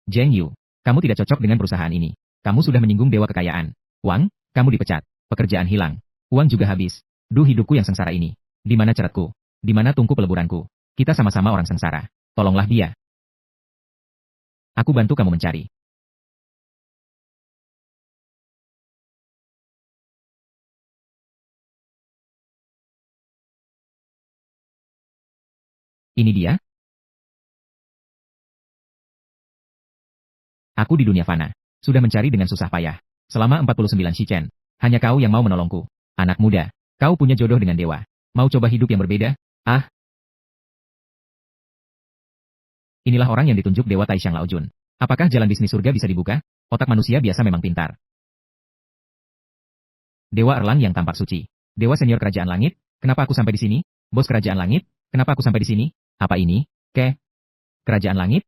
Zheng Yu, kamu tidak cocok dengan perusahaan ini. Kamu sudah menyinggung dewa kekayaan. Wang, kamu dipecat. Pekerjaan hilang. Uang juga habis. Duh hidupku yang sengsara ini. Di mana ceratku? Di mana tungku peleburanku? Kita sama-sama orang sengsara. Tolonglah dia. Aku bantu kamu mencari. Ini dia? Aku di dunia fana. Sudah mencari dengan susah payah. Selama 49 shichen. Hanya kau yang mau menolongku. Anak muda. Kau punya jodoh dengan dewa. Mau coba hidup yang berbeda? Ah, inilah orang yang ditunjuk dewa Taishan Laojun. Apakah jalan bisnis surga bisa dibuka? Otak manusia biasa memang pintar. Dewa Erlang yang tampak suci. Dewa senior kerajaan langit, kenapa aku sampai di sini? Bos kerajaan langit, kenapa aku sampai di sini? Apa ini? Kerajaan langit?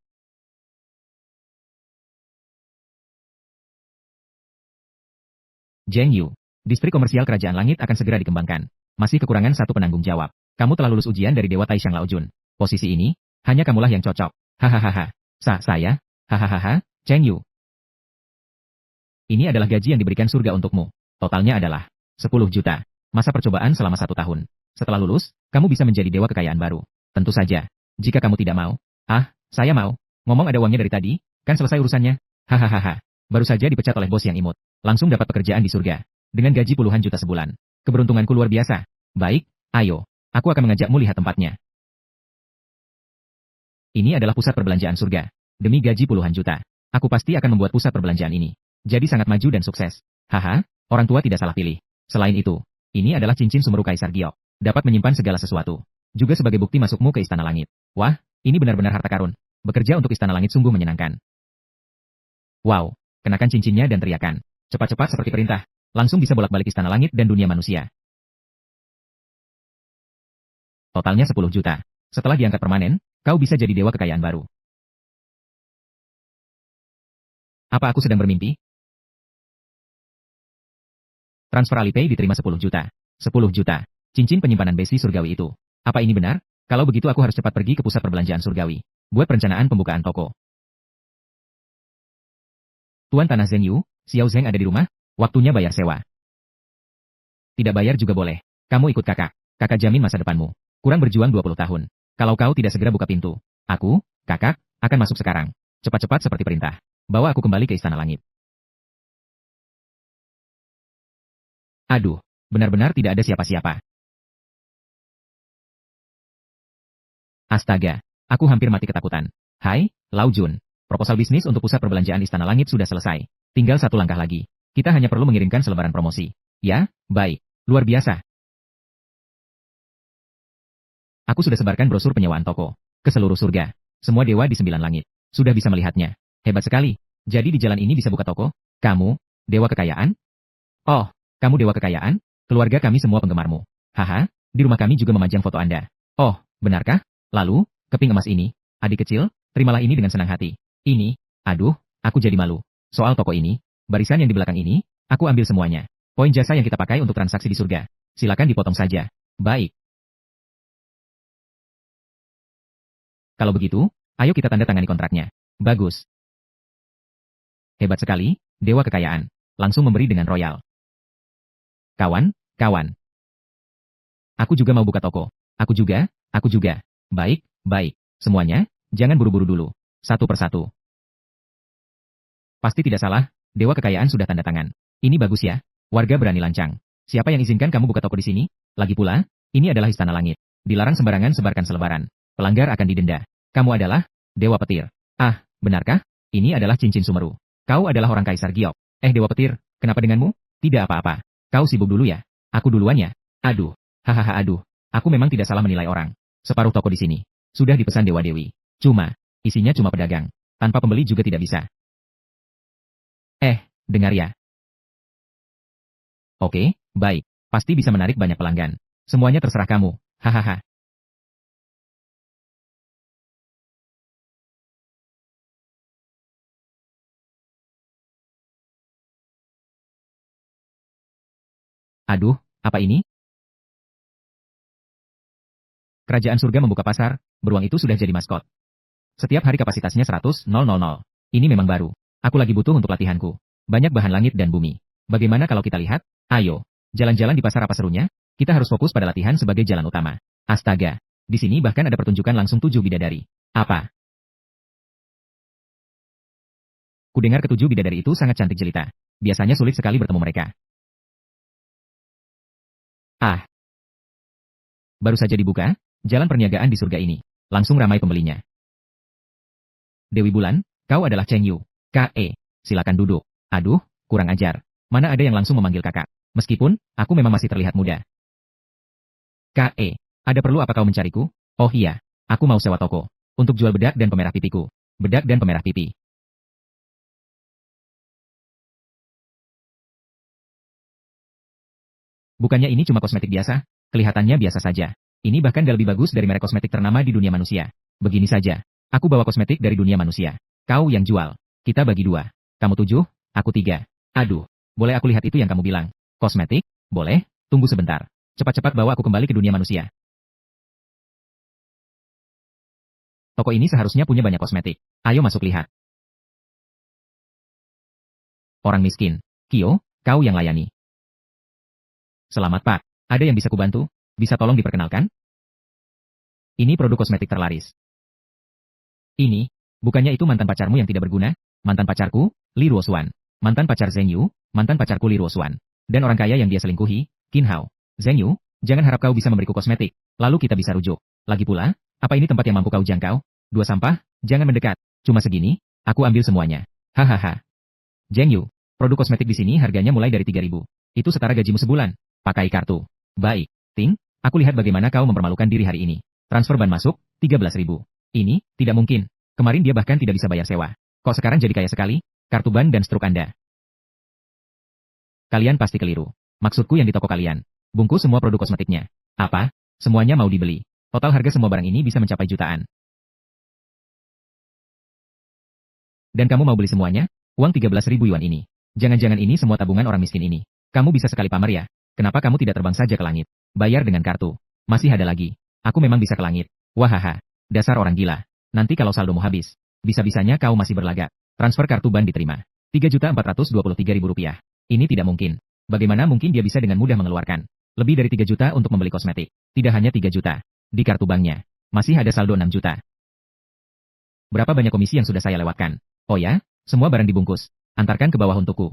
Zheng Yu. Distrik komersial kerajaan langit akan segera dikembangkan. Masih kekurangan satu penanggung jawab. Kamu telah lulus ujian dari Dewa Taishan Laojun. Posisi ini, hanya kamulah yang cocok. Hahaha. Saya? Hahaha. Zheng Yu. Ini adalah gaji yang diberikan surga untukmu. Totalnya adalah 10 juta. Masa percobaan selama 1 tahun. Setelah lulus, kamu bisa menjadi dewa kekayaan baru. Tentu saja. Jika kamu tidak mau. Ah, saya mau. Ngomong ada uangnya dari tadi, kan selesai urusannya. Hahaha. Baru saja dipecat oleh bos yang imut. Langsung dapat pekerjaan di surga. Dengan gaji puluhan juta sebulan. Keberuntunganku luar biasa. Baik, ayo. Aku akan mengajakmu lihat tempatnya. Ini adalah pusat perbelanjaan surga. Demi gaji puluhan juta. Aku pasti akan membuat pusat perbelanjaan ini. Jadi sangat maju dan sukses. Haha, orang tua tidak salah pilih. Selain itu, ini adalah cincin sumeru Kaisar Giok. Dapat menyimpan segala sesuatu. Juga sebagai bukti masukmu ke Istana Langit. Wah, ini benar-benar harta karun. Bekerja untuk Istana Langit sungguh menyenangkan. Wow, kenakan cincinnya dan teriakan. Cepat-cepat seperti perintah. Langsung bisa bolak-balik Istana Langit dan dunia manusia. Totalnya 10 juta. Setelah diangkat permanen, kau bisa jadi dewa kekayaan baru. Apa aku sedang bermimpi? Transfer Alipay diterima 10 juta. 10 juta. Cincin penyimpanan besi surgawi itu. Apa ini benar? Kalau begitu aku harus cepat pergi ke pusat perbelanjaan surgawi. Buat perencanaan pembukaan toko. Tuan Tanah Zheng Yu, Xiao Zheng ada di rumah? Waktunya bayar sewa. Tidak bayar juga boleh. Kamu ikut kakak. Kakak jamin masa depanmu. Kurang berjuang 20 tahun. Kalau kau tidak segera buka pintu, aku, kakak, akan masuk sekarang. Cepat-cepat seperti perintah. Bawa aku kembali ke Istana Langit. Aduh, benar-benar tidak ada siapa-siapa. Astaga, aku hampir mati ketakutan. Hai, Lao Jun. Proposal bisnis untuk pusat perbelanjaan Istana Langit sudah selesai. Tinggal satu langkah lagi. Kita hanya perlu mengirimkan selebaran promosi. Ya, baik. Luar biasa. Aku sudah sebarkan brosur penyewaan toko ke seluruh surga. Semua dewa di 9 langit sudah bisa melihatnya. Hebat sekali. Jadi di jalan ini bisa buka toko? Kamu, dewa kekayaan? Oh, kamu dewa kekayaan? Keluarga kami semua penggemarmu. Haha, di rumah kami juga memajang foto Anda. Oh, benarkah? Lalu, keping emas ini, adik kecil, terimalah ini dengan senang hati. Ini, aduh, aku jadi malu. Soal toko ini, barisan yang di belakang ini, aku ambil semuanya. Poin jasa yang kita pakai untuk transaksi di surga. Silakan dipotong saja. Baik. Kalau begitu, ayo kita tanda tangani kontraknya. Bagus. Hebat sekali, dewa kekayaan. Langsung memberi dengan royal. Kawan, kawan. Aku juga mau buka toko. Aku juga, aku juga. Baik, baik. Semuanya, jangan buru-buru dulu. Satu persatu. Pasti tidak salah, dewa kekayaan sudah tanda tangan. Ini bagus ya. Warga berani lancang. Siapa yang izinkan kamu buka toko di sini? Lagi pula, ini adalah Istana Langit. Dilarang sembarangan sebarkan selebaran. Pelanggar akan didenda. Kamu adalah Dewa Petir. Ah, benarkah? Ini adalah cincin sumeru. Kau adalah orang Kaisar Giok. Dewa Petir, kenapa denganmu? Tidak apa-apa. Kau sibuk dulu ya. Aku duluan ya. Aduh. Hahaha aduh. Aku memang tidak salah menilai orang. Separuh toko di sini. Sudah dipesan Dewa Dewi. Cuma, isinya cuma pedagang. Tanpa pembeli juga tidak bisa. Dengar ya. Oke, baik. Pasti bisa menarik banyak pelanggan. Semuanya terserah kamu. Hahaha. Aduh, apa ini? Kerajaan surga membuka pasar, beruang itu sudah jadi maskot. Setiap hari kapasitasnya 100.000. Ini memang baru. Aku lagi butuh untuk latihanku. Banyak bahan langit dan bumi. Bagaimana kalau kita lihat? Ayo, jalan-jalan di pasar apa serunya? Kita harus fokus pada latihan sebagai jalan utama. Astaga, di sini bahkan ada pertunjukan langsung 7 bidadari. Apa? Kudengar ketujuh bidadari itu sangat cantik jelita. Biasanya sulit sekali bertemu mereka. Ah, baru saja dibuka, jalan perniagaan di surga ini. Langsung ramai pembelinya. Dewi Bulan, kau adalah Cheng Yu. K.E. Silakan duduk. Aduh, kurang ajar. Mana ada yang langsung memanggil kakak. Meskipun, aku memang masih terlihat muda. K.E. Ada perlu apa kau mencariku? Oh iya, aku mau sewa toko. Untuk jual bedak dan pemerah pipiku. Bedak dan pemerah pipi. Bukannya ini cuma kosmetik biasa? Kelihatannya biasa saja. Ini bahkan gak lebih bagus dari merek kosmetik ternama di dunia manusia. Begini saja. Aku bawa kosmetik dari dunia manusia. Kau yang jual. Kita bagi dua. Kamu 7, aku 3. Aduh, boleh aku lihat itu yang kamu bilang? Kosmetik? Boleh, tunggu sebentar. Cepat-cepat bawa aku kembali ke dunia manusia. Toko ini seharusnya punya banyak kosmetik. Ayo masuk lihat. Orang miskin. Kyo, kau yang layani. Selamat Pak. Ada yang bisa kubantu? Bisa tolong diperkenalkan? Ini produk kosmetik terlaris. Ini, bukannya itu mantan pacarmu yang tidak berguna? Mantan pacarku, Li Ruosuan. Mantan pacar Zheng Yu, mantan pacarku Li Ruosuan. Dan orang kaya yang dia selingkuhi, Qin Hao. Zheng Yu, jangan harap kau bisa memberiku kosmetik, lalu kita bisa rujuk. Lagi pula, apa ini tempat yang mampu kau jangkau? Dua sampah, jangan mendekat. Cuma segini, aku ambil semuanya. Hahaha. Zheng Yu, produk kosmetik di sini harganya mulai dari 3.000. Itu setara gajimu sebulan. Pakai kartu. Baik, Ting, aku lihat bagaimana kau mempermalukan diri hari ini. Transfer ban masuk, 13.000. Ini, tidak mungkin. Kemarin dia bahkan tidak bisa bayar sewa. Kok sekarang jadi kaya sekali? Kartu ban dan struk Anda. Kalian pasti keliru. Maksudku yang di toko kalian. Bungkus semua produk kosmetiknya. Apa? Semuanya mau dibeli. Total harga semua barang ini bisa mencapai jutaan. Dan kamu mau beli semuanya? Uang 13.000 yuan ini. Jangan-jangan ini semua tabungan orang miskin ini. Kamu bisa sekali pamer ya? Kenapa kamu tidak terbang saja ke langit? Bayar dengan kartu. Masih ada lagi. Aku memang bisa ke langit. Wahaha. Dasar orang gila. Nanti kalau saldomu habis, bisa-bisanya kau masih berlagak. Transfer kartu ban diterima. 3.423.000 rupiah. Ini tidak mungkin. Bagaimana mungkin dia bisa dengan mudah mengeluarkan lebih dari 3 juta untuk membeli kosmetik? Tidak hanya 3 juta. Di kartu banknya, masih ada saldo 6 juta. Berapa banyak komisi yang sudah saya lewatkan? Oh ya, semua barang dibungkus. Antarkan ke bawah untukku.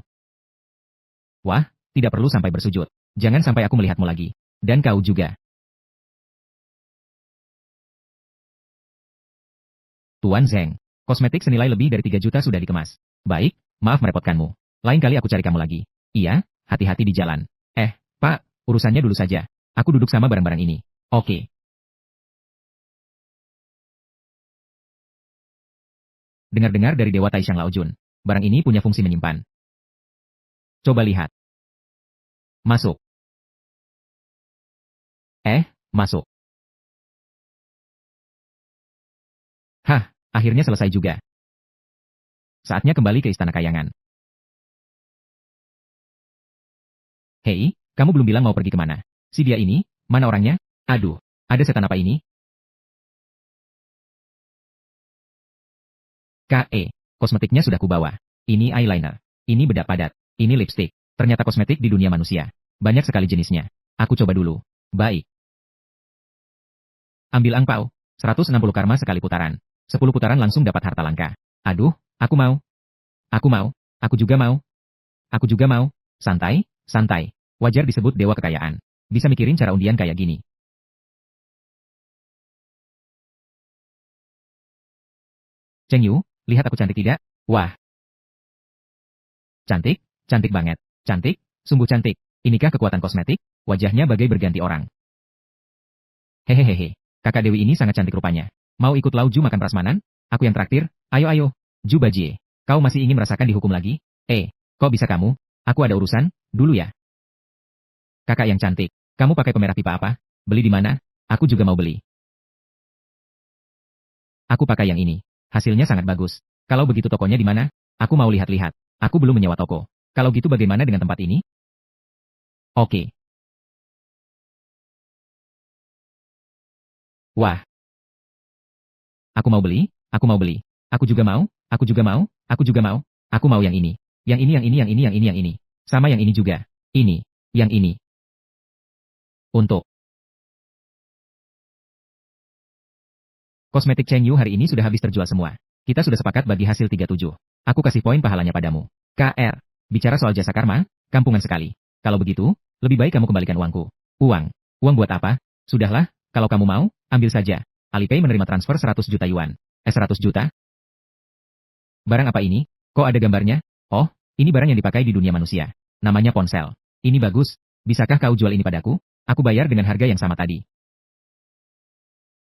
Wah, tidak perlu sampai bersujud. Jangan sampai aku melihatmu lagi. Dan kau juga. Tuan Zheng, kosmetik senilai lebih dari 3 juta sudah dikemas. Baik, maaf merepotkanmu. Lain kali aku cari kamu lagi. Iya, hati-hati di jalan. Pak, urusannya dulu saja. Aku duduk sama barang-barang ini. Oke. Dengar-dengar dari Dewa Taishang Laojun. Barang ini punya fungsi menyimpan. Coba lihat. Masuk. Masuk. Hah, akhirnya selesai juga. Saatnya kembali ke Istana Kayangan. Hei, kamu belum bilang mau pergi kemana? Si dia ini, mana orangnya? Aduh, ada setan apa ini? Kosmetiknya sudah kubawa. Ini eyeliner. Ini bedak padat. Ini lipstick. Ternyata kosmetik di dunia manusia. Banyak sekali jenisnya. Aku coba dulu. Baik. Ambil angpau. 160 karma sekali putaran. 10 putaran langsung dapat harta langka. Aduh, aku mau. Aku mau. Aku juga mau. Aku juga mau. Santai, santai. Wajar disebut dewa kekayaan. Bisa mikirin cara undian kayak gini. Cheng Yu, lihat aku cantik tidak? Wah. Cantik, cantik banget. Cantik, sungguh cantik. Inikah kekuatan kosmetik? Wajahnya bagai berganti orang. Hehehehe. Kakak Dewi ini sangat cantik rupanya. Mau ikut Lau Ju makan prasmanan? Aku yang traktir. Ayo ayo. Ju Bajie. Kau masih ingin merasakan dihukum lagi? Kok bisa kamu? Aku ada urusan, dulu ya. Kakak yang cantik. Kamu pakai pemerah pipa apa? Beli di mana? Aku juga mau beli. Aku pakai yang ini. Hasilnya sangat bagus. Kalau begitu tokonya di mana? Aku mau lihat-lihat. Aku belum menyewa toko. Kalau gitu bagaimana dengan tempat ini? Oke. Wah. Aku mau beli, aku mau beli. Aku juga mau, Aku juga mau, aku juga mau. Aku mau yang ini. Yang ini, yang ini, yang ini, yang ini, yang ini. Sama yang ini juga. Ini, yang ini. Untuk kosmetik Cheng Yu hari ini sudah habis terjual semua. Kita sudah sepakat bagi hasil 37. Aku kasih poin pahalanya padamu. KR. Bicara soal jasa karma, kampungan sekali. Kalau begitu, lebih baik kamu kembalikan uangku. Uang. Uang buat apa? Sudahlah, kalau kamu mau, ambil saja. Alipay menerima transfer 100 juta yuan. 100 juta? Barang apa ini? Kok ada gambarnya? Oh, ini barang yang dipakai di dunia manusia. Namanya ponsel. Ini bagus. Bisakah kau jual ini padaku? Aku bayar dengan harga yang sama tadi.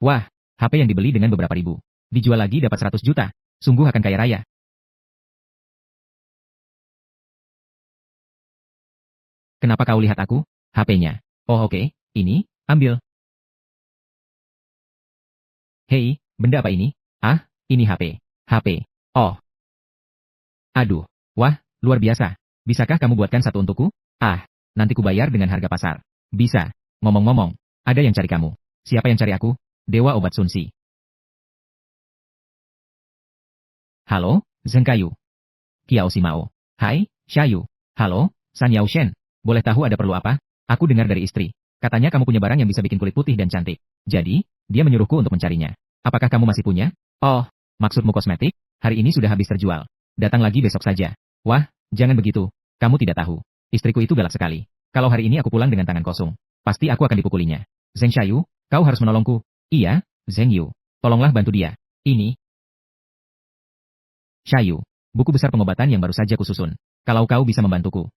Wah, HP yang dibeli dengan beberapa ribu. Dijual lagi dapat 100 juta. Sungguh akan kaya raya. Kenapa kau lihat aku? HP-nya. Oh oke, ini, ambil. Hei, benda apa ini? Ah, ini HP. HP. Oh, aduh. Wah, luar biasa. Bisakah kamu buatkan satu untukku? Ah, nanti ku bayar dengan harga pasar. Bisa. Ngomong-ngomong, ada yang cari kamu. Siapa yang cari aku? Dewa obat Sunsi. Halo, Zheng Kayu. Kiao Simao. Hai, Xiaoyu. Halo, San Yaoshen. Boleh tahu ada perlu apa? Aku dengar dari istri. Katanya kamu punya barang yang bisa bikin kulit putih dan cantik. Jadi, dia menyuruhku untuk mencarinya. Apakah kamu masih punya? Oh, maksudmu kosmetik? Hari ini sudah habis terjual. Datang lagi besok saja. Wah, jangan begitu. Kamu tidak tahu. Istriku itu galak sekali. Kalau hari ini aku pulang dengan tangan kosong, pasti aku akan dipukulinya. Zheng Xiaoyu, kau harus menolongku. Iya, Zheng Yu. Tolonglah bantu dia. Ini, Xiaoyu. Buku besar pengobatan yang baru saja kususun. Kalau kau bisa membantuku,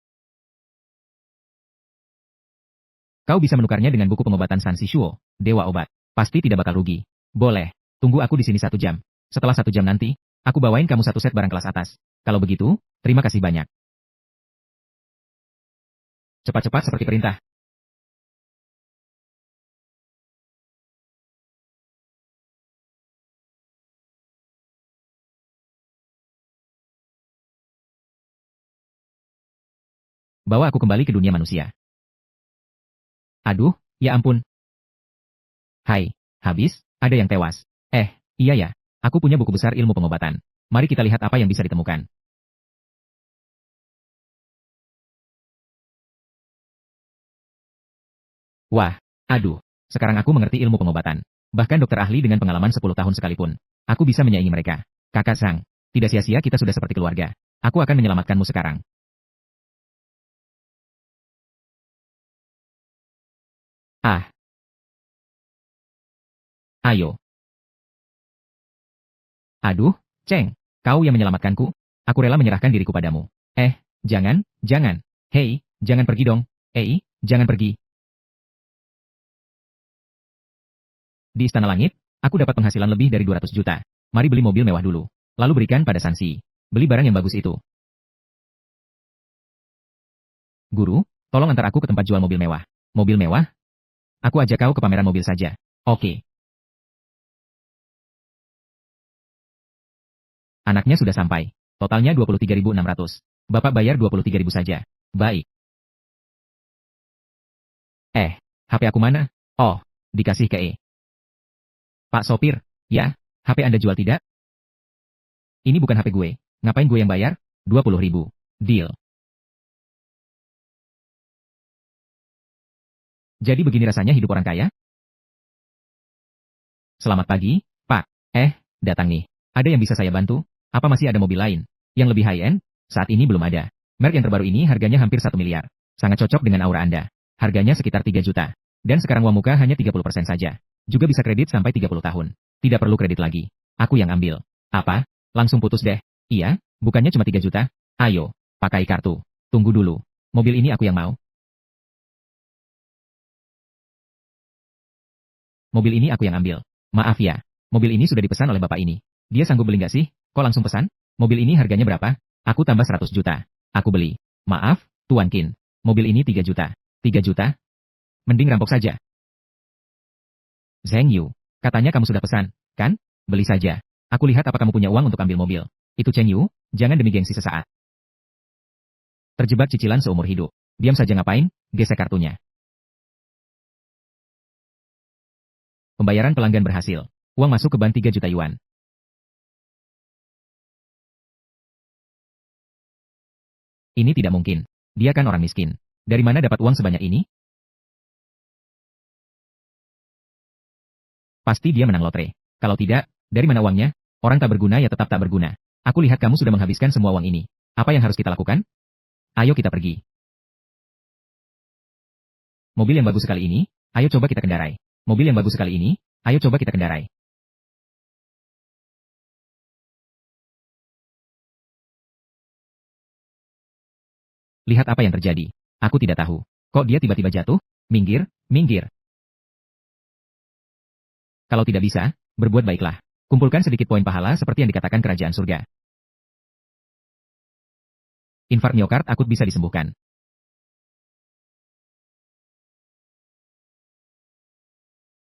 kau bisa menukarnya dengan buku pengobatan San Sishuo, Dewa Obat. Pasti tidak bakal rugi. Boleh. Tunggu aku di sini 1 jam. Setelah 1 jam nanti, aku bawain kamu satu set barang kelas atas. Kalau begitu, terima kasih banyak. Cepat-cepat seperti perintah. Bawa aku kembali ke dunia manusia. Aduh, ya ampun. Hai, habis, ada yang tewas. Iya ya. Aku punya buku besar ilmu pengobatan. Mari kita lihat apa yang bisa ditemukan. Wah, aduh. Sekarang aku mengerti ilmu pengobatan. Bahkan dokter ahli dengan pengalaman 10 tahun sekalipun. Aku bisa menyaingi mereka. Kakak Sang, tidak sia-sia kita sudah seperti keluarga. Aku akan menyelamatkanmu sekarang. Ah, ayo. Aduh, Ceng. Kau yang menyelamatkanku. Aku rela menyerahkan diriku padamu. Jangan, jangan. Hei, jangan pergi dong. Jangan pergi. Di Istana Langit, aku dapat penghasilan lebih dari 200 juta. Mari beli mobil mewah dulu. Lalu berikan pada Sansi. Beli barang yang bagus itu. Guru, tolong antar aku ke tempat jual mobil mewah. Mobil mewah? Aku ajak kau ke pameran mobil saja. Oke. Anaknya sudah sampai. Totalnya 23.600. Bapak bayar 23.000 saja. Baik. HP aku mana? Oh, dikasih ke Pak sopir. Ya, HP Anda jual tidak? Ini bukan HP gue. Ngapain gue yang bayar? 20.000. Deal. Jadi begini rasanya hidup orang kaya? Selamat pagi, Pak. Datang nih. Ada yang bisa saya bantu? Apa masih ada mobil lain? Yang lebih high-end? Saat ini belum ada. Merek yang terbaru ini harganya hampir 1 miliar. Sangat cocok dengan aura Anda. Harganya sekitar 3 juta. Dan sekarang uang muka hanya 30% saja. Juga bisa kredit sampai 30 tahun. Tidak perlu kredit lagi. Aku yang ambil. Apa? Langsung putus deh. Iya, bukannya cuma 3 juta? Ayo, pakai kartu. Tunggu dulu. Mobil ini aku yang mau. Mobil ini aku yang ambil. Maaf ya. Mobil ini sudah dipesan oleh bapak ini. Dia sanggup beli nggak sih? Kok langsung pesan? Mobil ini harganya berapa? Aku tambah 100 juta. Aku beli. Maaf, Tuan Qin. Mobil ini 3 juta. 3 juta? Mending rampok saja. Zheng Yu. Katanya kamu sudah pesan, kan? Beli saja. Aku lihat apa kamu punya uang untuk ambil mobil. Itu Cheng Yu, jangan demi gengsi sesaat. Terjebak cicilan seumur hidup. Diam saja ngapain? Gesek kartunya. Pembayaran pelanggan berhasil. Uang masuk ke bank 3 juta yuan. Ini tidak mungkin. Dia kan orang miskin. Dari mana dapat uang sebanyak ini? Pasti dia menang lotre. Kalau tidak, dari mana uangnya? Orang tak berguna ya tetap tak berguna. Aku lihat kamu sudah menghabiskan semua uang ini. Apa yang harus kita lakukan? Ayo kita pergi. Mobil yang bagus sekali ini, ayo coba kita kendarai. Mobil yang bagus sekali ini, ayo coba kita kendarai. Lihat apa yang terjadi. Aku tidak tahu. Kok dia tiba-tiba jatuh? Minggir, minggir. Kalau tidak bisa, berbuat baiklah. Kumpulkan sedikit poin pahala seperti yang dikatakan kerajaan surga. Infark miokard akut bisa disembuhkan.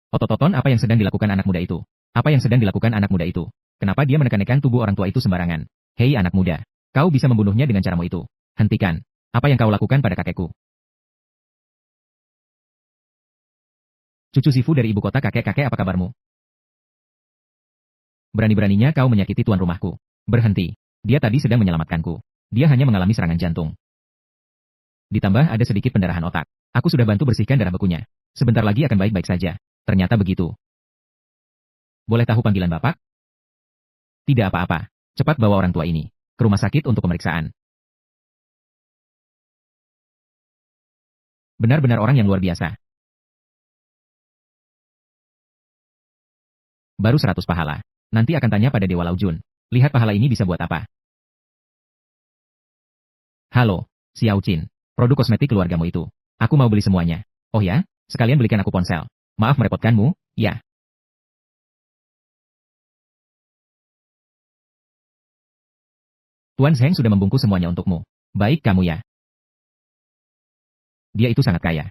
Otot-oton apa yang sedang dilakukan anak muda itu? Apa yang sedang dilakukan anak muda itu? Kenapa dia menekan-nekan tubuh orang tua itu sembarangan? Hei anak muda, kau bisa membunuhnya dengan caramu itu. Hentikan. Apa yang kau lakukan pada kakekku? Cucu Sifu dari ibu kota kakek-kakek apa kabarmu? Berani-beraninya kau menyakiti tuan rumahku. Berhenti. Dia tadi sedang menyelamatkanku. Dia hanya mengalami serangan jantung. Ditambah ada sedikit pendarahan otak. Aku sudah bantu bersihkan darah bekunya. Sebentar lagi akan baik-baik saja. Ternyata begitu. Boleh tahu panggilan Bapak? Tidak apa-apa. Cepat bawa orang tua ini ke rumah sakit untuk pemeriksaan. Benar-benar orang yang luar biasa. Baru 100 pahala. Nanti akan tanya pada Dewa Laujun. Lihat pahala ini bisa buat apa. Halo, Xiao Qin. Produk kosmetik keluargamu itu. Aku mau beli semuanya. Oh ya, sekalian belikan aku ponsel. Maaf merepotkanmu, ya. Tuan Zheng sudah membungkus semuanya untukmu. Baik kamu ya. Dia itu sangat kaya.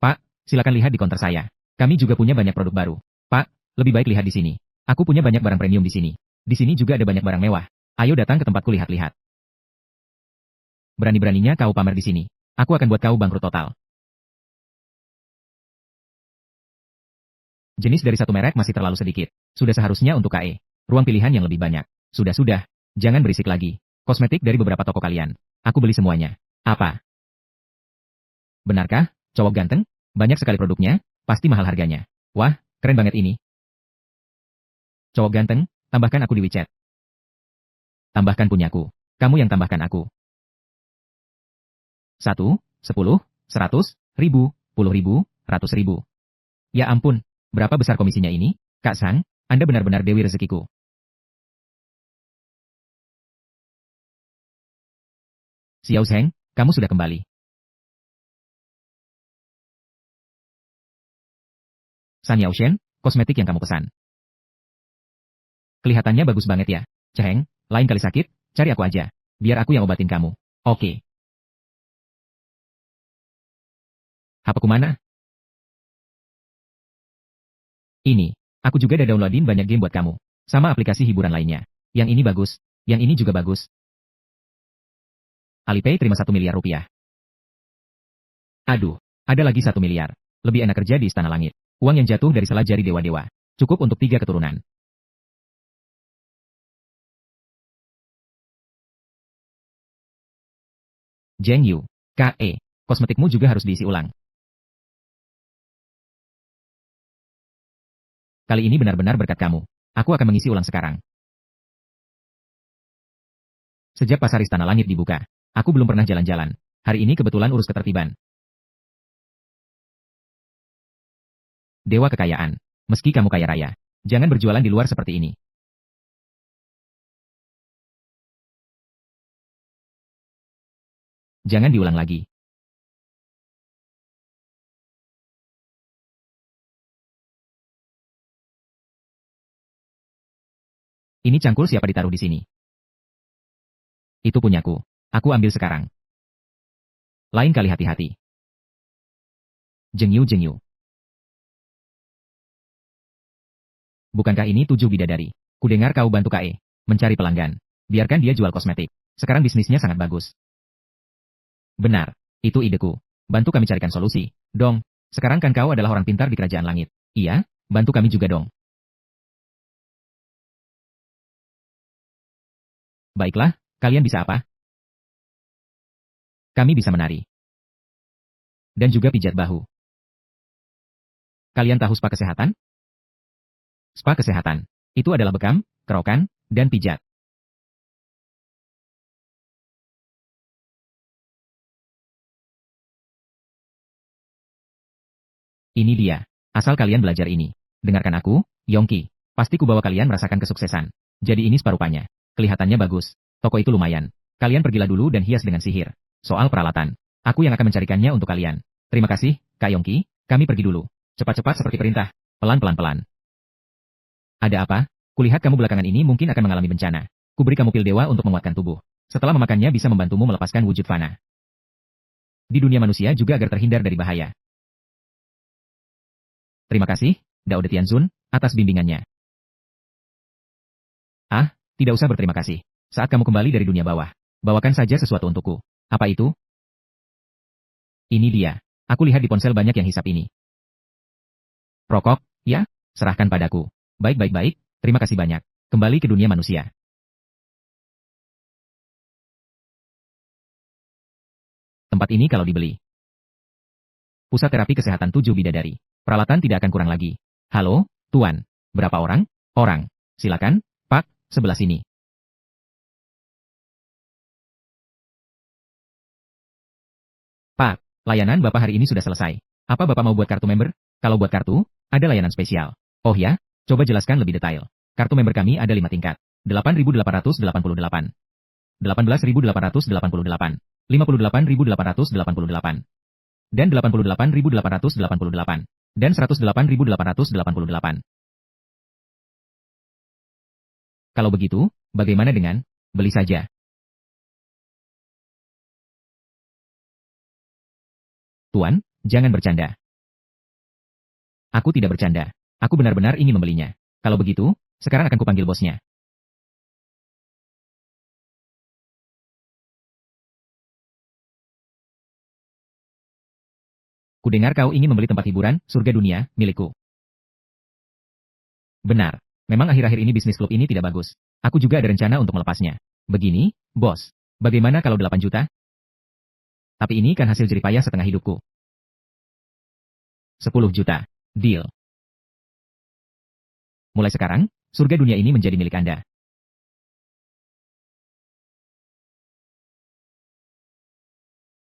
Pak, silakan lihat di konter saya. Kami juga punya banyak produk baru. Pak, lebih baik lihat di sini. Aku punya banyak barang premium di sini. Di sini juga ada banyak barang mewah. Ayo datang ke tempatku lihat-lihat. Berani-beraninya kau pamer di sini. Aku akan buat kau bangkrut total. Jenis dari satu merek masih terlalu sedikit. Sudah seharusnya untuk KE. Ruang pilihan yang lebih banyak. Sudah-sudah. Jangan berisik lagi. Kosmetik dari beberapa toko kalian. Aku beli semuanya. Apa? Benarkah, cowok ganteng? Banyak sekali produknya, pasti mahal harganya. Wah, keren banget ini. Cowok ganteng, tambahkan aku di WeChat. Tambahkan punyaku. Kamu yang tambahkan aku. 1, 10, 100, 1000, 10.000, 100.000. Ya ampun, berapa besar komisinya ini? Kak Sang, Anda benar-benar dewi rezekiku. Xiao Zheng, kamu sudah kembali. San Yaoshen, kosmetik yang kamu pesan. Kelihatannya bagus banget ya. Cheng, lain kali sakit, cari aku aja. Biar aku yang obatin kamu. Oke. HP-ku mana? Ini. Aku juga udah downloadin banyak game buat kamu. Sama aplikasi hiburan lainnya. Yang ini bagus. Yang ini juga bagus. Alipay terima 1 miliar rupiah. Aduh, ada lagi 1 miliar. Lebih enak kerja di Istana Langit. Uang yang jatuh dari salah jari dewa-dewa. Cukup untuk 3 keturunan. Zheng Yu. KE. Kosmetikmu juga harus diisi ulang. Kali ini benar-benar berkat kamu. Aku akan mengisi ulang sekarang. Sejak pasar Istana Langit dibuka, aku belum pernah jalan-jalan. Hari ini kebetulan urus ketertiban. Dewa kekayaan. Meski kamu kaya raya, jangan berjualan di luar seperti ini. Jangan diulang lagi. Ini cangkul siapa ditaruh di sini? Itu punyaku. Aku ambil sekarang. Lain kali hati-hati. Jengyu Jengyu. Bukankah ini 7 bidadari? Kudengar kau bantu KE. Mencari pelanggan. Biarkan dia jual kosmetik. Sekarang bisnisnya sangat bagus. Benar. Itu ideku. Bantu kami carikan solusi. Dong. Sekarang kan kau adalah orang pintar di kerajaan langit. Iya, bantu kami juga dong. Baiklah, kalian bisa apa? kami bisa menari. Dan juga pijat bahu. Kalian tahu spa kesehatan? Spa kesehatan. Itu adalah bekam, kerokan, dan pijat. Ini dia. Asal kalian belajar ini. Dengarkan aku, Yongki. Pasti ku bawa kalian merasakan kesuksesan. Jadi ini spa rupanya. Kelihatannya bagus. Toko itu lumayan. Kalian pergilah dulu dan hias dengan sihir. Soal peralatan. Aku yang akan mencarikannya untuk kalian. Terima kasih, Kak Yongki. Kami pergi dulu. Cepat-cepat seperti perintah. Pelan-pelan-pelan. Ada apa? Kulihat kamu belakangan ini mungkin akan mengalami bencana. Kuberi kamu pil dewa untuk menguatkan tubuh. Setelah memakannya bisa membantumu melepaskan wujud fana. Di dunia manusia juga agar terhindar dari bahaya. Terima kasih, Dao De Tianzun, atas bimbingannya. Ah, tidak usah berterima kasih. Saat kamu kembali dari dunia bawah, bawakan saja sesuatu untukku. Apa itu? Ini dia. Aku lihat di ponsel banyak yang hisap ini. Rokok, ya? Serahkan padaku. Baik, terima kasih banyak. Kembali ke dunia manusia. Tempat ini kalau dibeli. Pusat terapi kesehatan 7 bidadari. Peralatan tidak akan kurang lagi. Halo, Tuan. Berapa orang? Orang. Silakan, Pak, sebelah sini. Pak, layanan Bapak hari ini sudah selesai. Apa Bapak mau buat kartu member? Kalau buat kartu, ada layanan spesial. Oh ya? Coba jelaskan lebih detail. Kartu member kami ada 5 tingkat. 8.888, 18.888, 58.888, dan 88.888, dan 108.888. Kalau begitu, bagaimana dengan beli saja? Tuan, jangan bercanda. Aku tidak bercanda. Aku benar-benar ingin membelinya. Kalau begitu, sekarang akan kupanggil bosnya. Kudengar kau ingin membeli tempat hiburan, surga dunia, milikku. Benar. Memang akhir-akhir ini bisnis klub ini tidak bagus. Aku juga ada rencana untuk melepasnya. Begini, bos. Bagaimana kalau 8 juta? Tapi ini kan hasil jeripayah setengah hidupku. 10 juta. Deal. Mulai sekarang, surga dunia ini menjadi milik Anda.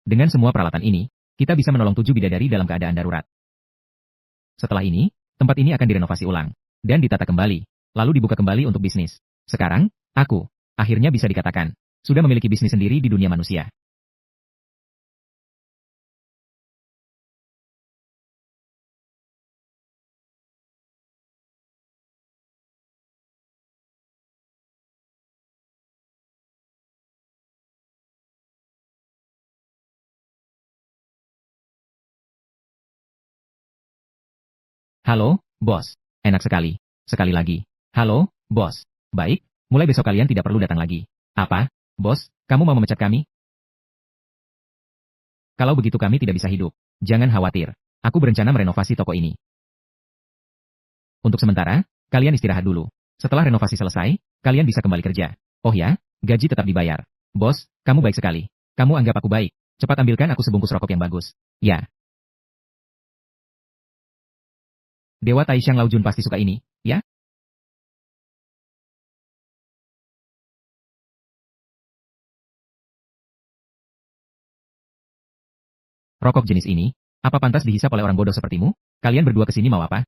Dengan semua peralatan ini, kita bisa menolong 7 bidadari dalam keadaan darurat. Setelah ini, tempat ini akan direnovasi ulang, dan ditata kembali, lalu dibuka kembali untuk bisnis. Sekarang, aku, akhirnya bisa dikatakan, sudah memiliki bisnis sendiri di dunia manusia. Halo, bos. Enak sekali. Sekali lagi. Halo, bos. Baik, mulai besok kalian tidak perlu datang lagi. Apa? Bos, kamu mau memecat kami? Kalau begitu kami tidak bisa hidup. Jangan khawatir. Aku berencana merenovasi toko ini. Untuk sementara, kalian istirahat dulu. Setelah renovasi selesai, kalian bisa kembali kerja. Oh ya, gaji tetap dibayar. Bos, kamu baik sekali. Kamu anggap aku baik. Cepat ambilkan aku sebungkus rokok yang bagus. Ya, Dewa Taishan Laojun pasti suka ini, ya? Rokok jenis ini, apa pantas dihisap oleh orang bodoh sepertimu? Kalian berdua kesini mau apa?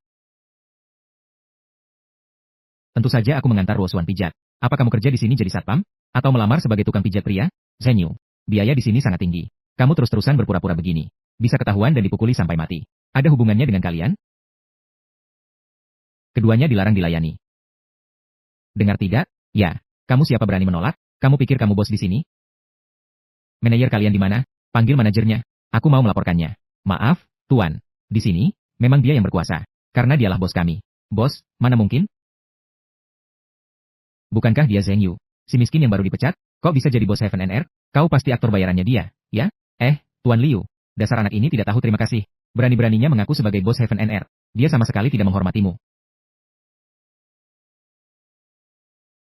Tentu saja aku mengantar Ruosuan pijat. Apa kamu kerja di sini jadi satpam? Atau melamar sebagai tukang pijat pria? Zenyu, biaya di sini sangat tinggi. Kamu terus-terusan berpura-pura begini. Bisa ketahuan dan dipukuli sampai mati. Ada hubungannya dengan kalian? Keduanya dilarang dilayani. Dengar tidak? Ya. Kamu siapa berani menolak? Kamu pikir kamu bos di sini? Manajer kalian di mana? Panggil manajernya. Aku mau melaporkannya. Maaf, Tuan. Di sini, memang dia yang berkuasa. Karena dialah bos kami. Bos, mana mungkin? Bukankah dia Zheng Yu? Si miskin yang baru dipecat? Kok bisa jadi bos Heaven and Earth? Kau pasti aktor bayarannya dia, ya? Tuan Liu. Dasar anak ini tidak tahu terima kasih. Berani-beraninya mengaku sebagai bos Heaven and Earth. Dia sama sekali tidak menghormatimu.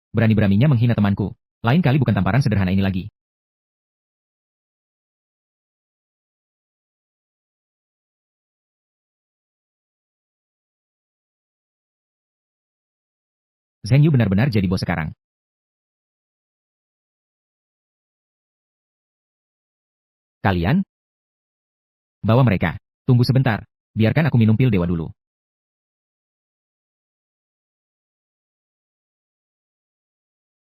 Berani-beraninya menghina temanku. Lain kali bukan tamparan sederhana ini lagi. Zheng Yu benar-benar jadi bos sekarang. Kalian? Bawa mereka. Tunggu sebentar. Biarkan aku minum pil dewa dulu.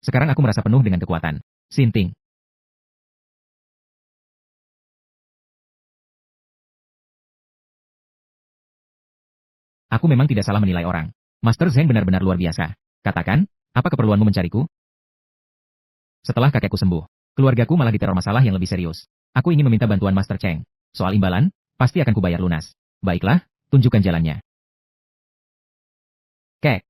Sekarang aku merasa penuh dengan kekuatan. Sinting. Aku memang tidak salah menilai orang. Master Zheng benar-benar luar biasa. Katakan, apa keperluanmu mencariku? Setelah kakekku sembuh, keluargaku malah diteror masalah yang lebih serius. Aku ingin meminta bantuan Master Cheng. Soal imbalan, pasti akan kubayar lunas. Baiklah, tunjukkan jalannya. Kek.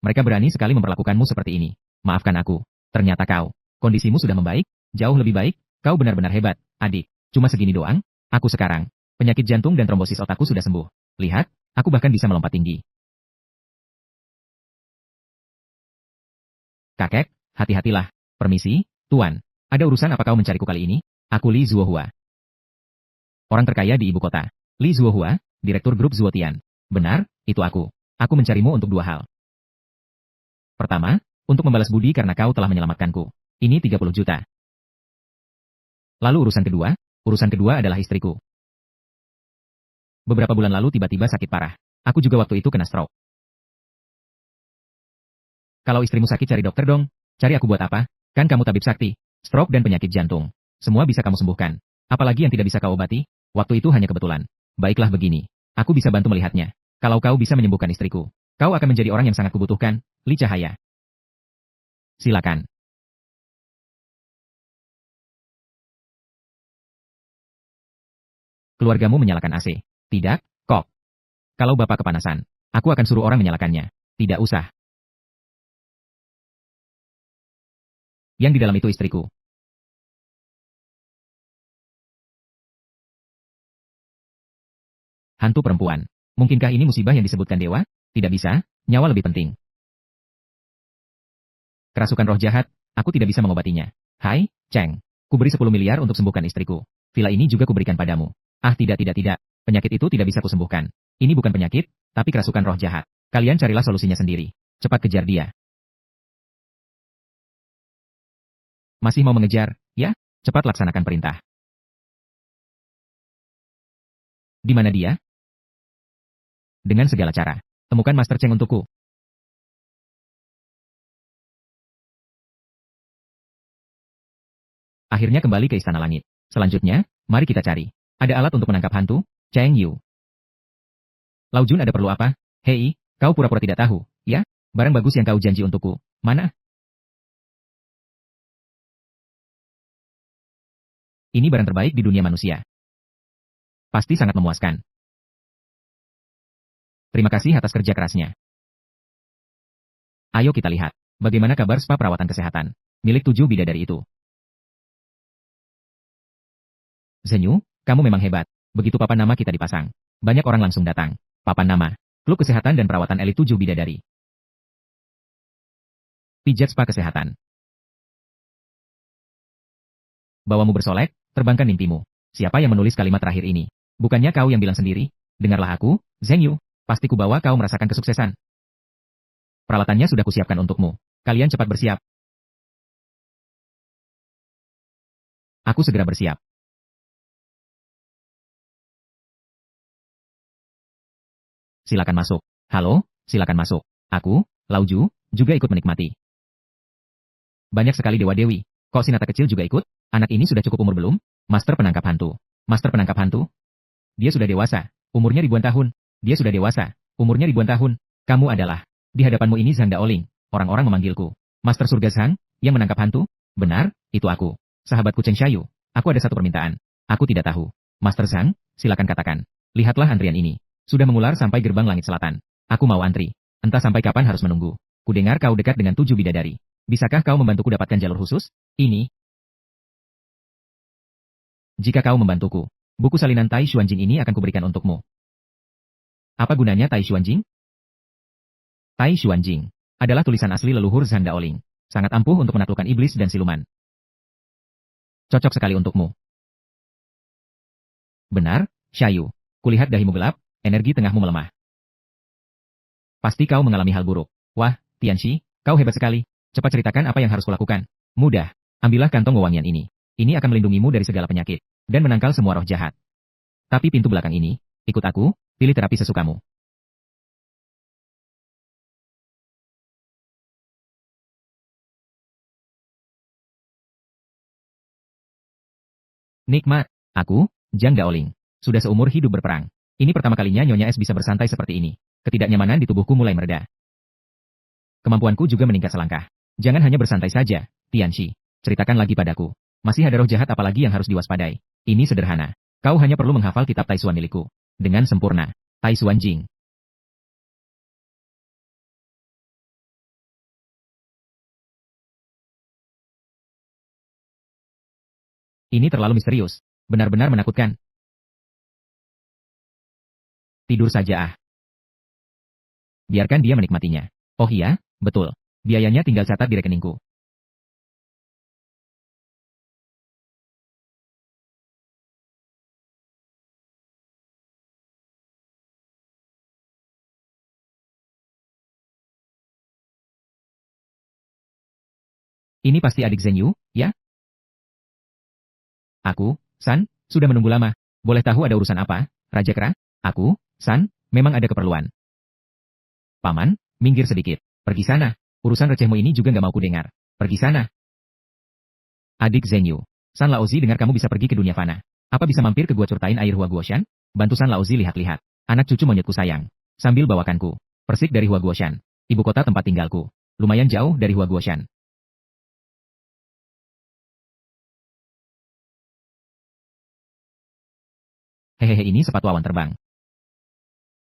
Mereka berani sekali memperlakukanmu seperti ini. Maafkan aku. Ternyata kau. Kondisimu sudah membaik, jauh lebih baik. Kau benar-benar hebat, adik. Cuma segini doang. Aku sekarang. Penyakit jantung dan trombosis otakku sudah sembuh. Lihat, aku bahkan bisa melompat tinggi. Kakek, hati-hatilah. Permisi, Tuan. Ada urusan apa kau mencariku kali ini? Aku Li Zuohua. Orang terkaya di ibu kota. Li Zuohua, Direktur Grup Zuotian. Benar, itu aku. Aku mencarimu untuk dua hal. Pertama, untuk membalas budi karena kau telah menyelamatkanku. Ini 30 juta. Lalu urusan kedua adalah istriku. Beberapa bulan lalu tiba-tiba sakit parah. Aku juga waktu itu kena stroke. Kalau istrimu sakit cari dokter dong. Cari aku buat apa? Kan kamu tabib sakti. Stroke dan penyakit jantung. Semua bisa kamu sembuhkan. Apalagi yang tidak bisa kau obati? Waktu itu hanya kebetulan. Baiklah begini. Aku bisa bantu melihatnya. Kalau kau bisa menyembuhkan istriku, kau akan menjadi orang yang sangat kubutuhkan, Li Cahaya. Silakan. Keluargamu menyalakan AC. Tidak, kok. Kalau bapak kepanasan, aku akan suruh orang menyalakannya. Tidak usah. Yang di dalam itu istriku. Hantu perempuan. Mungkinkah ini musibah yang disebutkan dewa? Tidak bisa, nyawa lebih penting. Kerasukan roh jahat, aku tidak bisa mengobatinya. Hai, Cheng. Kuberi 10 miliar untuk sembuhkan istriku. Villa ini juga kuberikan padamu. Ah tidak. Penyakit itu tidak bisa kusembuhkan. Ini bukan penyakit, tapi kerasukan roh jahat. Kalian carilah solusinya sendiri. Cepat kejar dia. Masih mau mengejar, ya? Cepat laksanakan perintah. Di mana dia? Dengan segala cara. Temukan Master Cheng untukku. Akhirnya kembali ke Istana Langit. Selanjutnya, mari kita cari. Ada alat untuk menangkap hantu? Cheng Yu. Lao Jun ada perlu apa? Hei, kau pura-pura tidak tahu, ya? Barang bagus yang kau janji untukku. Mana? Ini barang terbaik di dunia manusia. Pasti sangat memuaskan. Terima kasih atas kerja kerasnya. Ayo kita lihat. Bagaimana kabar spa perawatan kesehatan? Milik 7 bidadari itu. Zhenyu, kamu memang hebat. Begitu papan nama kita dipasang, banyak orang langsung datang. Papan nama, Klub Kesehatan dan Perawatan Elit 7 Bidadari. Pijat spa kesehatan. Bawamu bersolek, terbangkan mimpimu. Siapa yang menulis kalimat terakhir ini? Bukannya kau yang bilang sendiri? Dengarlah aku, Zhengyu. Pasti kubawa kau merasakan kesuksesan. Peralatannya sudah kusiapkan untukmu. Kalian cepat bersiap. Aku segera bersiap. Silakan masuk. Halo, silakan masuk. Aku, Lauju, juga ikut menikmati. Banyak sekali dewa-dewi. Kok Sinata kecil juga ikut? Anak ini sudah cukup umur belum? Master penangkap hantu. Master penangkap hantu? Dia sudah dewasa. Umurnya ribuan tahun. Dia sudah dewasa. Umurnya ribuan tahun. Kamu adalah. Di hadapanmu ini Zhang Daoling. Orang-orang memanggilku. Master Surga Zhang, yang menangkap hantu? Benar, itu aku. Sahabatku Cheng Xiaoyu. Aku ada satu permintaan. Aku tidak tahu. Master Zhang, silakan katakan. Lihatlah antrian ini. Sudah mengular sampai gerbang langit selatan. Aku mau antri. Entah sampai kapan harus menunggu. Kudengar kau dekat dengan 7 bidadari. Bisakah kau membantuku dapatkan jalur khusus? Ini. Jika kau membantuku, buku salinan Tai Xuanjing ini akan kuberikan untukmu. Apa gunanya Tai Xuanjing? Tai Xuanjing adalah tulisan asli leluhur Zhang Daoling. Sangat ampuh untuk menaklukkan iblis dan siluman. Cocok sekali untukmu. Benar, Xiaoyu. Kulihat dahimu gelap, energi tengahmu melemah. Pasti kau mengalami hal buruk. Wah, Tianxi, kau hebat sekali. Cepat ceritakan apa yang harus kulakukan. Mudah. Ambillah kantong wewangian ini. Ini akan melindungimu dari segala penyakit. Dan menangkal semua roh jahat. Tapi pintu belakang ini, ikut aku, pilih terapi sesukamu. Nikmat. Aku, Zhang Daoling. Sudah seumur hidup berperang. Ini pertama kalinya Nyonya Es bisa bersantai seperti ini. Ketidaknyamanan di tubuhku mulai mereda. Kemampuanku juga meningkat selangkah. Jangan hanya bersantai saja, Tianxi. Ceritakan lagi padaku. Masih ada roh jahat apalagi yang harus diwaspadai? Ini sederhana. Kau hanya perlu menghafal kitab Taisuan milikku. Dengan sempurna. Taisuan Jing. Ini terlalu misterius. Benar-benar menakutkan. Tidur saja ah. Biarkan dia menikmatinya. Oh iya, betul. Biayanya tinggal catat di rekeningku. Ini pasti adik Zheng Yu, ya? Aku, San, sudah menunggu lama. Boleh tahu ada urusan apa, Raja Kera? Aku, San, memang ada keperluan. Paman, minggir sedikit. Pergi sana. Urusan recehmu ini juga nggak mau ku dengar. Pergi sana. Adik Zheng Yu. San Laozi dengar kamu bisa pergi ke dunia fana. Apa bisa mampir ke gua curtain air Hua Guoshan? Bantu San Laozi lihat-lihat. Anak cucu monyetku sayang. Sambil bawakanku. Persik dari Hua Guoshan. Ibu kota tempat tinggalku. Lumayan jauh dari Hua Guoshan. Hehehe ini sepatu awan terbang.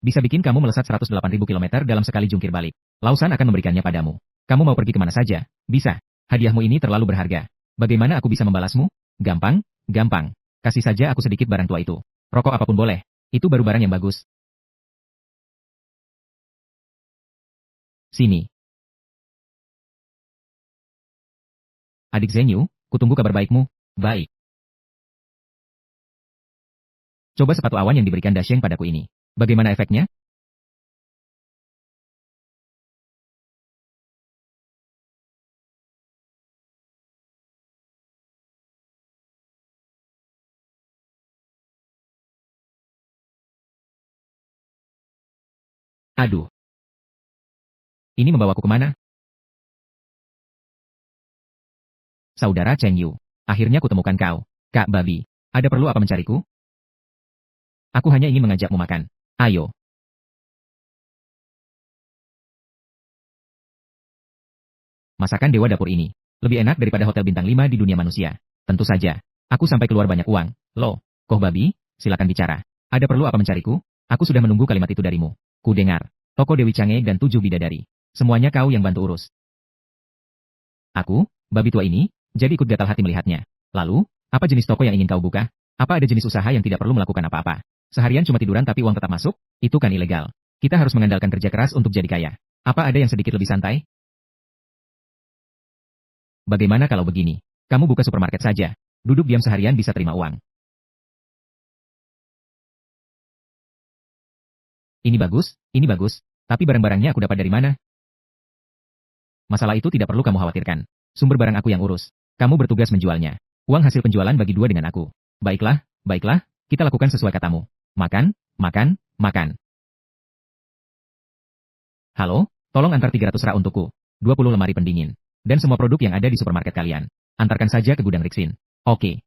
Bisa bikin kamu melesat 108.000 kilometer dalam sekali jungkir balik. Lausan akan memberikannya padamu. Kamu mau pergi kemana saja? Bisa. Hadiahmu ini terlalu berharga. Bagaimana aku bisa membalasmu? Gampang, gampang. Kasih saja aku sedikit barang tua itu. Rokok apapun boleh. Itu baru barang yang bagus. Sini. Adik Zheng Yu, kutunggu kabar baikmu. Baik. Coba sepatu awan yang diberikan Dasheng padaku ini. Bagaimana efeknya? Aduh. Ini membawaku kemana? Saudara Cheng Yu. Akhirnya kutemukan kau. Kak Babi. Ada perlu apa mencariku? Aku hanya ingin mengajakmu makan. Ayo. Masakan dewa dapur ini. Lebih enak daripada hotel bintang 5 di dunia manusia. Tentu saja. Aku sampai keluar banyak uang. Loh, Koh Babi, silakan bicara. Ada perlu apa mencariku? Aku sudah menunggu kalimat itu darimu. Ku dengar. Toko Dewi Change dan 7 bidadari. Semuanya kau yang bantu urus. Aku, babi tua ini, jadi ikut gatal hati melihatnya. Lalu, apa jenis toko yang ingin kau buka? Apa ada jenis usaha yang tidak perlu melakukan apa-apa? Seharian cuma tiduran tapi uang tetap masuk? Itu kan ilegal. Kita harus mengandalkan kerja keras untuk jadi kaya. Apa ada yang sedikit lebih santai? Bagaimana kalau begini? Kamu buka supermarket saja. Duduk diam seharian bisa terima uang. Ini bagus, tapi barang-barangnya aku dapat dari mana? Masalah itu tidak perlu kamu khawatirkan. Sumber barang aku yang urus. Kamu bertugas menjualnya. Uang hasil penjualan bagi dua dengan aku. Baiklah, baiklah, kita lakukan sesuai katamu. Makan, makan, makan. Halo, tolong antar 300 rak untukku. 20 lemari pendingin. Dan semua produk yang ada di supermarket kalian. Antarkan saja ke gudang Rixin. Oke.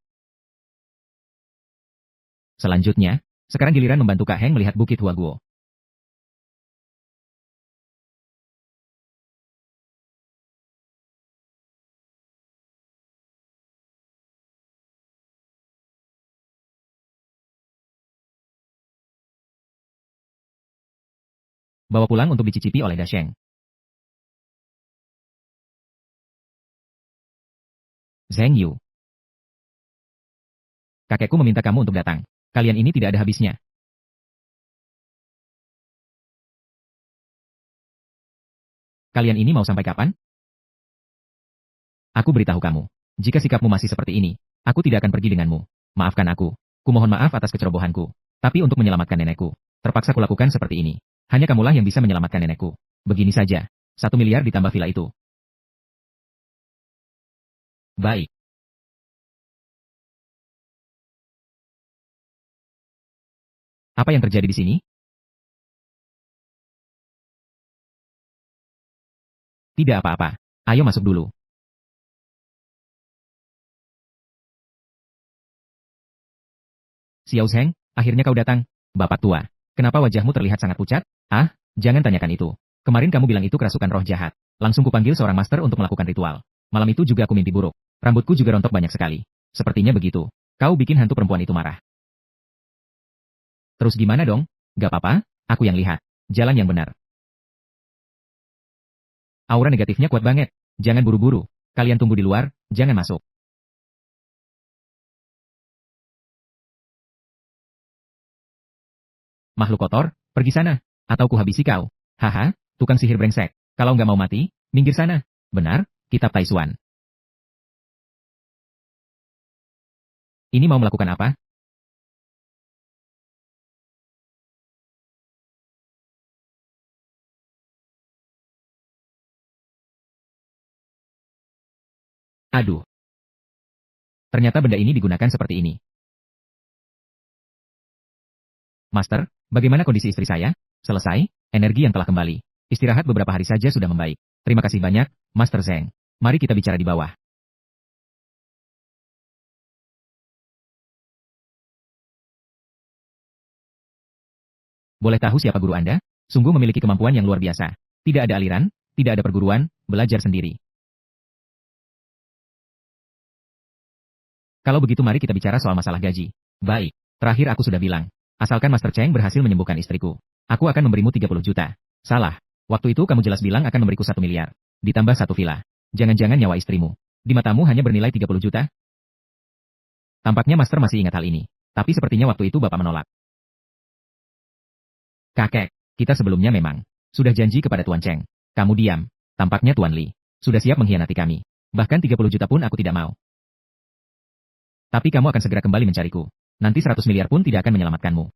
Selanjutnya, sekarang giliran membantu Kak Heng melihat Bukit Huaguo. Bawa pulang untuk dicicipi oleh Dasheng. Zheng Yu. Kakekku meminta kamu untuk datang. Kalian ini tidak ada habisnya. Kalian ini mau sampai kapan? Aku beritahu kamu. Jika sikapmu masih seperti ini, aku tidak akan pergi denganmu. Maafkan aku. Kumohon maaf atas kecerobohanku. Tapi untuk menyelamatkan nenekku, terpaksa kulakukan seperti ini. Hanya kamulah yang bisa menyelamatkan nenekku. Begini saja. 1 miliar ditambah villa itu. Baik. Apa yang terjadi di sini? Tidak apa-apa. Ayo masuk dulu. Xiao Zheng, akhirnya kau datang. Bapak tua. Kenapa wajahmu terlihat sangat pucat? Ah, jangan tanyakan itu. Kemarin kamu bilang itu kerasukan roh jahat. Langsung kupanggil seorang master untuk melakukan ritual. Malam itu juga aku mimpi buruk. Rambutku juga rontok banyak sekali. Sepertinya begitu. Kau bikin hantu perempuan itu marah. Terus gimana dong? Gak apa-apa, aku yang lihat. Jalan yang benar. Aura negatifnya kuat banget. Jangan buru-buru. Kalian tunggu di luar, jangan masuk. Makhluk kotor, pergi sana. Atau kuhabisi kau. Haha, tukang sihir brengsek. Kalau nggak mau mati, minggir sana. Benar, kitab Taisuan. Ini mau melakukan apa? Aduh, ternyata benda ini digunakan seperti ini. Master, bagaimana kondisi istri saya? Selesai, energi yang telah kembali. Istirahat beberapa hari saja sudah membaik. Terima kasih banyak, Master Zeng. Mari kita bicara di bawah. Boleh tahu siapa guru Anda? Sungguh memiliki kemampuan yang luar biasa. Tidak ada aliran, tidak ada perguruan, belajar sendiri. Kalau begitu mari kita bicara soal masalah gaji. Baik, terakhir aku sudah bilang. Asalkan Master Cheng berhasil menyembuhkan istriku. Aku akan memberimu 30 juta. Salah. Waktu itu kamu jelas bilang akan memberiku 1 miliar. Ditambah 1 villa. Jangan-jangan nyawa istrimu. Di matamu hanya bernilai 30 juta? Tampaknya Master masih ingat hal ini. Tapi sepertinya waktu itu Bapak menolak. Kakek, kita sebelumnya memang sudah janji kepada Tuan Cheng. Kamu diam. Tampaknya Tuan Li sudah siap mengkhianati kami. Bahkan 30 juta pun aku tidak mau. Tapi kamu akan segera kembali mencariku. Nanti 100 miliar pun tidak akan menyelamatkanmu.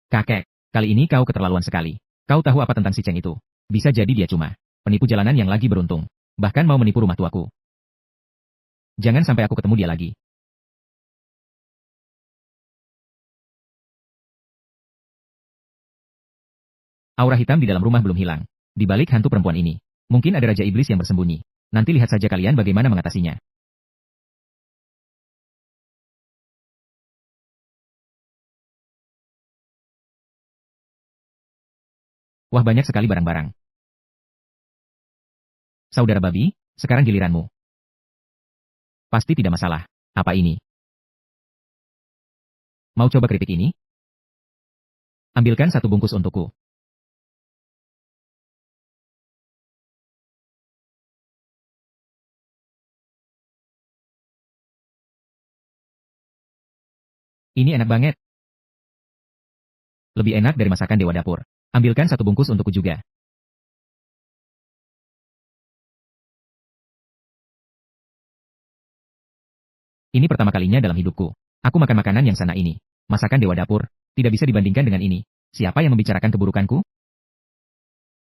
Kakek, kali ini kau keterlaluan sekali. Kau tahu apa tentang si Cheng itu? Bisa jadi dia cuma penipu jalanan yang lagi beruntung. Bahkan mau menipu rumah tuaku. Jangan sampai aku ketemu dia lagi. Aura hitam di dalam rumah belum hilang. Di balik hantu perempuan ini, mungkin ada Raja Iblis yang bersembunyi. Nanti lihat saja kalian bagaimana mengatasinya. Wah banyak sekali barang-barang. Saudara babi, sekarang giliranmu. Pasti tidak masalah. Apa ini? Mau coba keripik ini? Ambilkan 1 bungkus untukku. Ini enak banget. Lebih enak dari masakan Dewa Dapur. Ambilkan 1 bungkus untukku juga. Ini pertama kalinya dalam hidupku. Aku makan makanan yang sana ini. Masakan Dewa Dapur. Tidak bisa dibandingkan dengan ini. Siapa yang membicarakan keburukanku?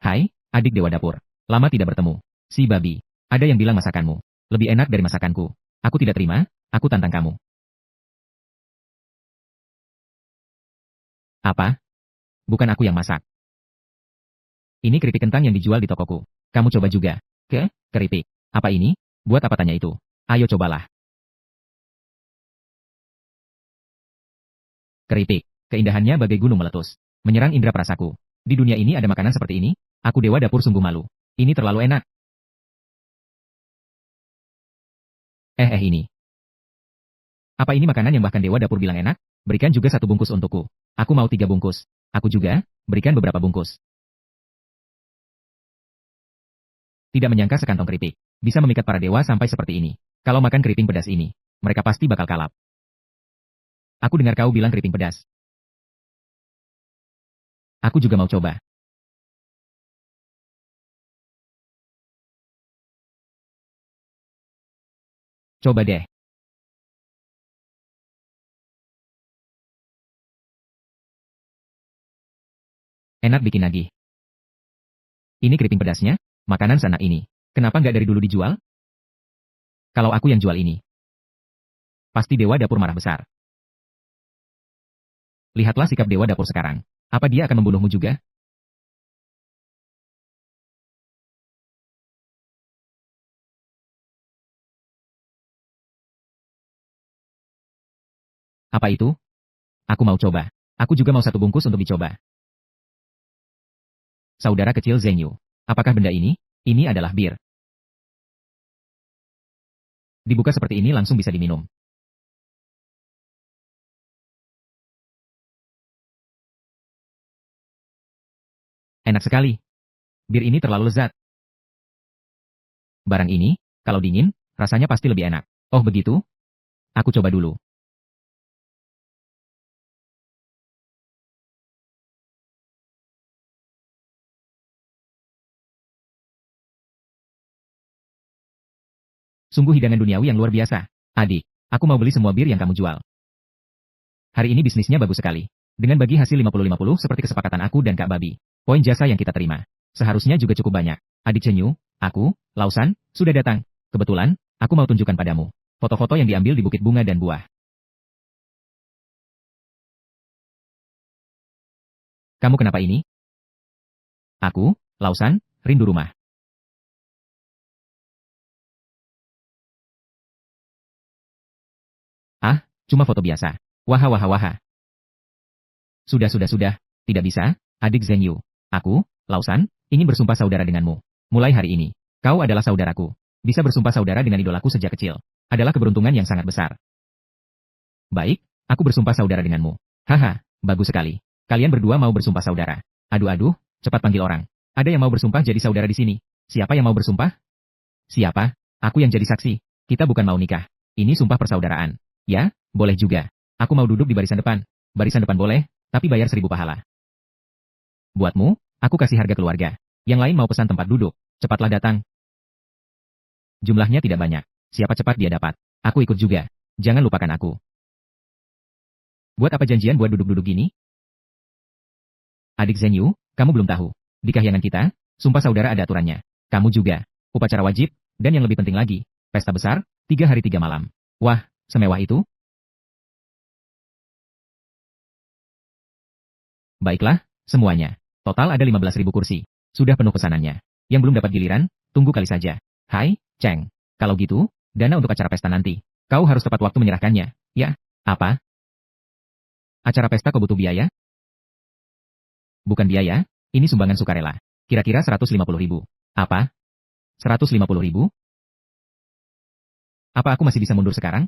Hai, adik Dewa Dapur. Lama tidak bertemu. Si babi. Ada yang bilang masakanmu lebih enak dari masakanku. Aku tidak terima, aku tantang kamu. Apa? Bukan aku yang masak. Ini keripik kentang yang dijual di tokoku. Kamu coba juga. Keripik. Apa ini? Buat apa tanya itu? Ayo cobalah. Keripik. Keindahannya bagai gunung meletus. Menyerang indera perasaku. Di dunia ini ada makanan seperti ini? Aku Dewa Dapur sungguh malu. Ini terlalu enak. Ini. Apa ini makanan yang bahkan Dewa Dapur bilang enak? Berikan juga 1 bungkus untukku. Aku mau 3 bungkus. Aku juga, berikan beberapa bungkus. Tidak menyangka sekantong keripik bisa memikat para dewa sampai seperti ini. Kalau makan keriting pedas ini, mereka pasti bakal kalap. Aku dengar kau bilang keriting pedas. Aku juga mau coba. Coba deh. Enak bikin nagih. Ini keriting pedasnya, makanan seenak ini. Kenapa nggak dari dulu dijual? Kalau aku yang jual ini. Pasti Dewa Dapur marah besar. Lihatlah sikap Dewa Dapur sekarang. Apa dia akan membunuhmu juga? Apa itu? Aku mau coba. Aku juga mau satu bungkus untuk dicoba. Saudara kecil Zheng Yu. Apakah benda ini? Ini adalah bir. Dibuka seperti ini langsung bisa diminum. Enak sekali. Bir ini terlalu lezat. Barang ini, kalau dingin, rasanya pasti lebih enak. Oh begitu? Aku coba dulu. Sungguh hidangan duniawi yang luar biasa. Adik, aku mau beli semua bir yang kamu jual. Hari ini bisnisnya bagus sekali. Dengan bagi hasil 50-50 seperti kesepakatan aku dan Kak Babi. Poin jasa yang kita terima. Seharusnya juga cukup banyak. Adik Chenyu, aku, Lausan, sudah datang. Kebetulan, aku mau tunjukkan padamu. Foto-foto yang diambil di Bukit Bunga dan Buah. Kamu kenapa ini? Aku, Lausan, rindu rumah. Ah, cuma foto biasa. Wah wah wah. Sudah. Tidak bisa, adik Zheng Yu. Aku, Lausan, ingin bersumpah saudara denganmu. Mulai hari ini, kau adalah saudaraku. Bisa bersumpah saudara dengan idolaku sejak kecil. Adalah keberuntungan yang sangat besar. Baik, aku bersumpah saudara denganmu. Haha, bagus sekali. Kalian berdua mau bersumpah saudara. Aduh, cepat panggil orang. Ada yang mau bersumpah jadi saudara di sini. Siapa yang mau bersumpah? Siapa? Aku yang jadi saksi. Kita bukan mau nikah. Ini sumpah persaudaraan. Ya, boleh juga. Aku mau duduk di barisan depan. Barisan depan boleh, tapi bayar 1.000 pahala. Buatmu, aku kasih harga keluarga. Yang lain mau pesan tempat duduk. Cepatlah datang. Jumlahnya tidak banyak. Siapa cepat dia dapat. Aku ikut juga. Jangan lupakan aku. Buat apa janjian buat duduk-duduk gini? Adik Zheng Yu, kamu belum tahu. Di kahyangan kita, sumpah saudara ada aturannya. Kamu juga. Upacara wajib, dan yang lebih penting lagi, pesta besar, 3 hari 3 malam. Wah, semewah itu? Baiklah, semuanya. Total ada 15.000 kursi. Sudah penuh pesanannya. Yang belum dapat giliran, tunggu kali saja. Hai, Cheng. Kalau gitu, dana untuk acara pesta nanti. Kau harus tepat waktu menyerahkannya. Ya, apa? Acara pesta kau butuh biaya? Bukan biaya, ini sumbangan sukarela. Kira-kira 150.000. Apa? 150.000? Apa aku masih bisa mundur sekarang?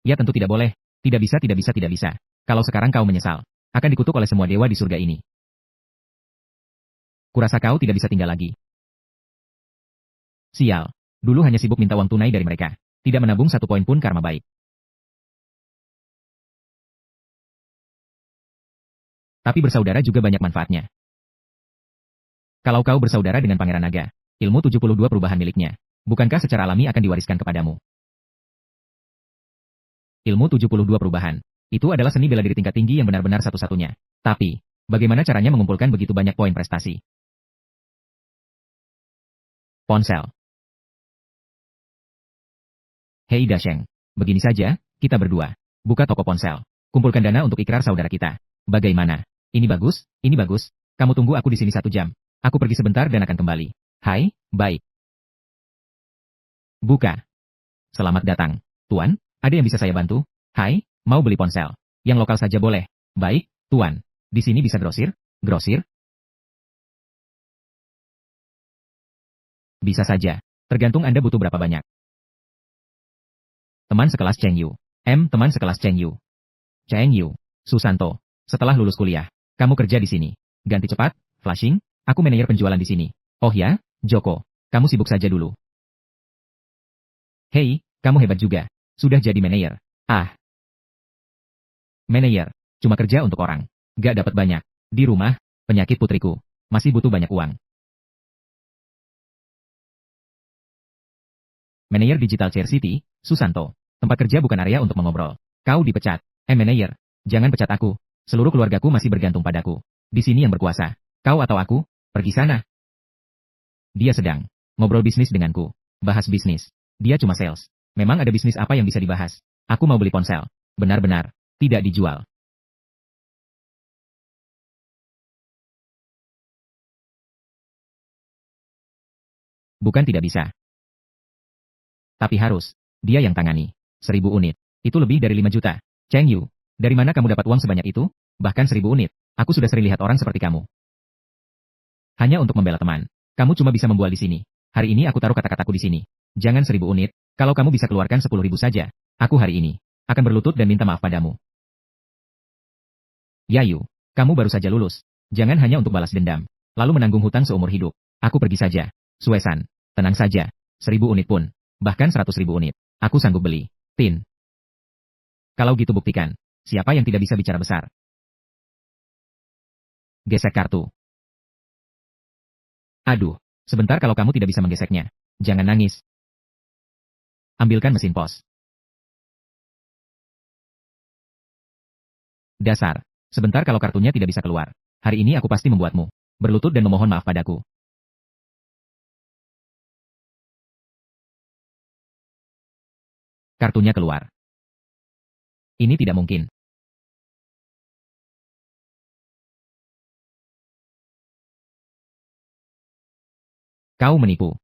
Ya tentu tidak boleh. Tidak bisa. Kalau sekarang kau menyesal, akan dikutuk oleh semua dewa di surga ini. Kurasa kau tidak bisa tinggal lagi. Sial. Dulu hanya sibuk minta uang tunai dari mereka. Tidak menabung 1 poin pun karma baik. Tapi bersaudara juga banyak manfaatnya. Kalau kau bersaudara dengan Pangeran Naga, ilmu 72 perubahan miliknya, bukankah secara alami akan diwariskan kepadamu? Ilmu 72 perubahan. Itu adalah seni bela diri tingkat tinggi yang benar-benar satu-satunya. Tapi, bagaimana caranya mengumpulkan begitu banyak poin prestasi? Ponsel. Hei Dasheng. Begini saja, kita berdua. Buka toko ponsel. Kumpulkan dana untuk ikrar saudara kita. Bagaimana? Ini bagus, ini bagus. Kamu tunggu aku di sini 1 jam. Aku pergi sebentar dan akan kembali. Hai, baik. Buka. Selamat datang. Tuan, ada yang bisa saya bantu? Hai, mau beli ponsel. Yang lokal saja boleh. Baik, Tuan. Di sini bisa grosir? Grosir? Bisa saja. Tergantung Anda butuh berapa banyak. Teman sekelas Cheng Yu. Teman sekelas Cheng Yu. Cheng Yu. Susanto. Setelah lulus kuliah, kamu kerja di sini. Ganti cepat, Flashing. Aku manajer penjualan di sini. Oh ya, Joko. Kamu sibuk saja dulu. Hei, kamu hebat juga. Sudah jadi manajer. Ah. Manajer. Cuma kerja untuk orang. Gak dapat banyak. Di rumah, penyakit putriku. Masih butuh banyak uang. Manajer Digital Chair City, Susanto. Tempat kerja bukan area untuk mengobrol. Kau dipecat. Manajer. Jangan pecat aku. Seluruh keluargaku masih bergantung padaku. Di sini yang berkuasa. Kau atau aku? Pergi sana. Dia sedang ngobrol bisnis denganku. Bahas bisnis. Dia cuma sales. Memang ada bisnis apa yang bisa dibahas? Aku mau beli ponsel. Benar-benar. Tidak dijual. Bukan tidak bisa. Tapi harus. Dia yang tangani. 1.000 unit. Itu lebih dari 5 juta. Cheng Yu. Dari mana kamu dapat uang sebanyak itu? Bahkan 1.000 unit. Aku sudah sering lihat orang seperti kamu. Hanya untuk membela teman. Kamu cuma bisa membual di sini. Hari ini aku taruh kata-kataku di sini. Jangan 1.000 unit. Kalau kamu bisa keluarkan 10.000 saja. Aku hari ini akan berlutut dan minta maaf padamu. Yayu. Kamu baru saja lulus. Jangan hanya untuk balas dendam. Lalu menanggung hutang seumur hidup. Aku pergi saja. Suesan. Tenang saja. 1.000 unit pun. Bahkan 100.000 unit. Aku sanggup beli. Tin. Kalau gitu buktikan. Siapa yang tidak bisa bicara besar? Gesek kartu. Aduh. Sebentar kalau kamu tidak bisa menggeseknya. Jangan nangis. Ambilkan mesin pos. Dasar. Sebentar kalau kartunya tidak bisa keluar. Hari ini aku pasti membuatmu berlutut dan memohon maaf padaku. Kartunya keluar. Ini tidak mungkin. Kau menipu.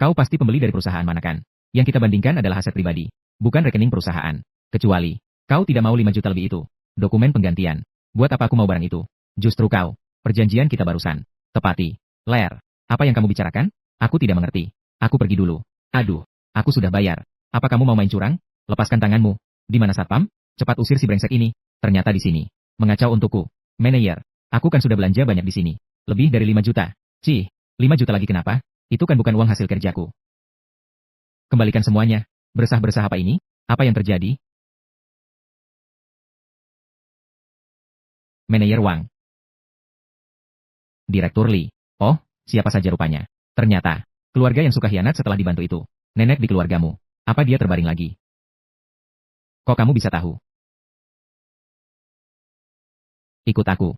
Kau pasti pembeli dari perusahaan mana kan? Yang kita bandingkan adalah aset pribadi, bukan rekening perusahaan. Kecuali, kau tidak mau 5 juta lebih itu. Dokumen penggantian. Buat apa aku mau barang itu? Justru kau. Perjanjian kita barusan. Tepati. Ler. Apa yang kamu bicarakan? Aku tidak mengerti. Aku pergi dulu. Aduh. Aku sudah bayar. Apa kamu mau main curang? Lepaskan tanganmu. Di mana satpam? Cepat usir si brengsek ini. Ternyata di sini. Mengacau untukku. Manajer. Aku kan sudah belanja banyak di sini. Lebih dari 5 juta. Cih. 5 juta lagi kenapa? Itu kan bukan uang hasil kerjaku. Kembalikan semuanya. Beresah-beresah apa ini? Apa yang terjadi? Manajer Wang. Direktur Li. Oh, siapa saja rupanya. Ternyata, keluarga yang suka hianat setelah dibantu itu. Nenek di keluargamu. Apa dia terbaring lagi? Kok kamu bisa tahu? Ikut aku.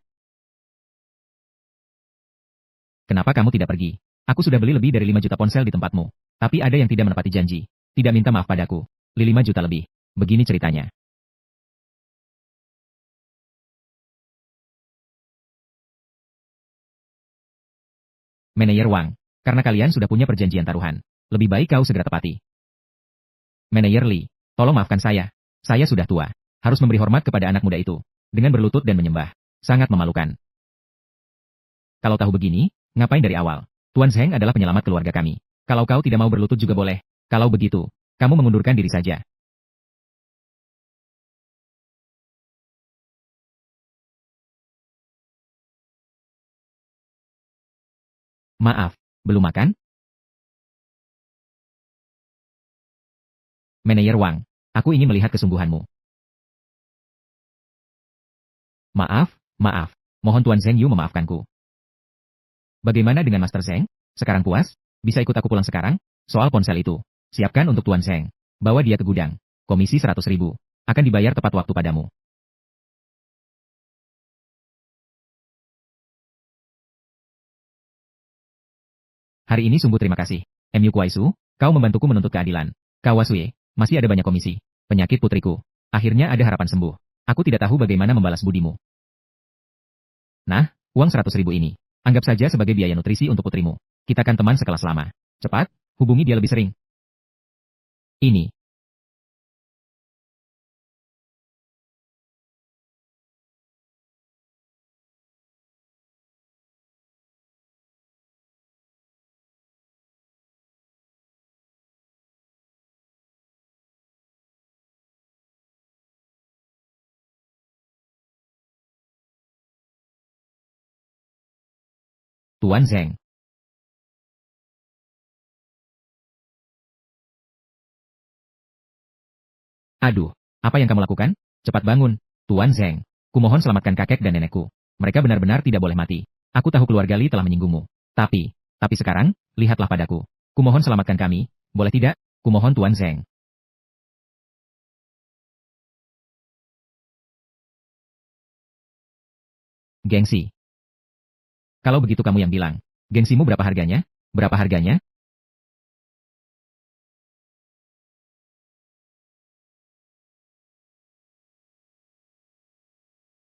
Kenapa kamu tidak pergi? Aku sudah beli lebih dari 5 juta ponsel di tempatmu. Tapi ada yang tidak menepati janji. Tidak minta maaf padaku. 5 juta lebih. Begini ceritanya. Manajer Wang. Karena kalian sudah punya perjanjian taruhan. Lebih baik kau segera tepati. Manajer Li. Tolong maafkan saya. Saya sudah tua. Harus memberi hormat kepada anak muda itu. Dengan berlutut dan menyembah. Sangat memalukan. Kalau tahu begini, ngapain dari awal? Tuan Zheng adalah penyelamat keluarga kami. Kalau kau tidak mau berlutut juga boleh. Kalau begitu, kamu mengundurkan diri saja. Maaf, belum makan? Manajer Wang, aku ingin melihat kesungguhanmu. Maaf, maaf. Mohon Tuan Zheng Yu memaafkanku. Bagaimana dengan Master Zheng? Sekarang puas? Bisa ikut aku pulang sekarang? Soal ponsel itu, siapkan untuk Tuan Zheng. Bawa dia ke gudang. Komisi 100.000. Akan dibayar tepat waktu padamu. Hari ini sungguh terima kasih. MU Kuaisu, kau membantuku menuntut keadilan. Kawasue, masih ada banyak komisi. Penyakit putriku. Akhirnya ada harapan sembuh. Aku tidak tahu bagaimana membalas budimu. Nah, uang 100.000 ini. Anggap saja sebagai biaya nutrisi untuk putrimu. Kita kan teman sekelas lama. Cepat, hubungi dia lebih sering. Ini. Tuan Zheng. Aduh, apa yang kamu lakukan? Cepat bangun. Tuan Zheng. Kumohon selamatkan kakek dan nenekku. Mereka benar-benar tidak boleh mati. Aku tahu keluarga Li telah menyinggungmu. Tapi sekarang, lihatlah padaku. Kumohon selamatkan kami. Boleh tidak? Kumohon Tuan Zheng. Gengsi. Kalau begitu kamu yang bilang. Gengsimu berapa harganya? Berapa harganya?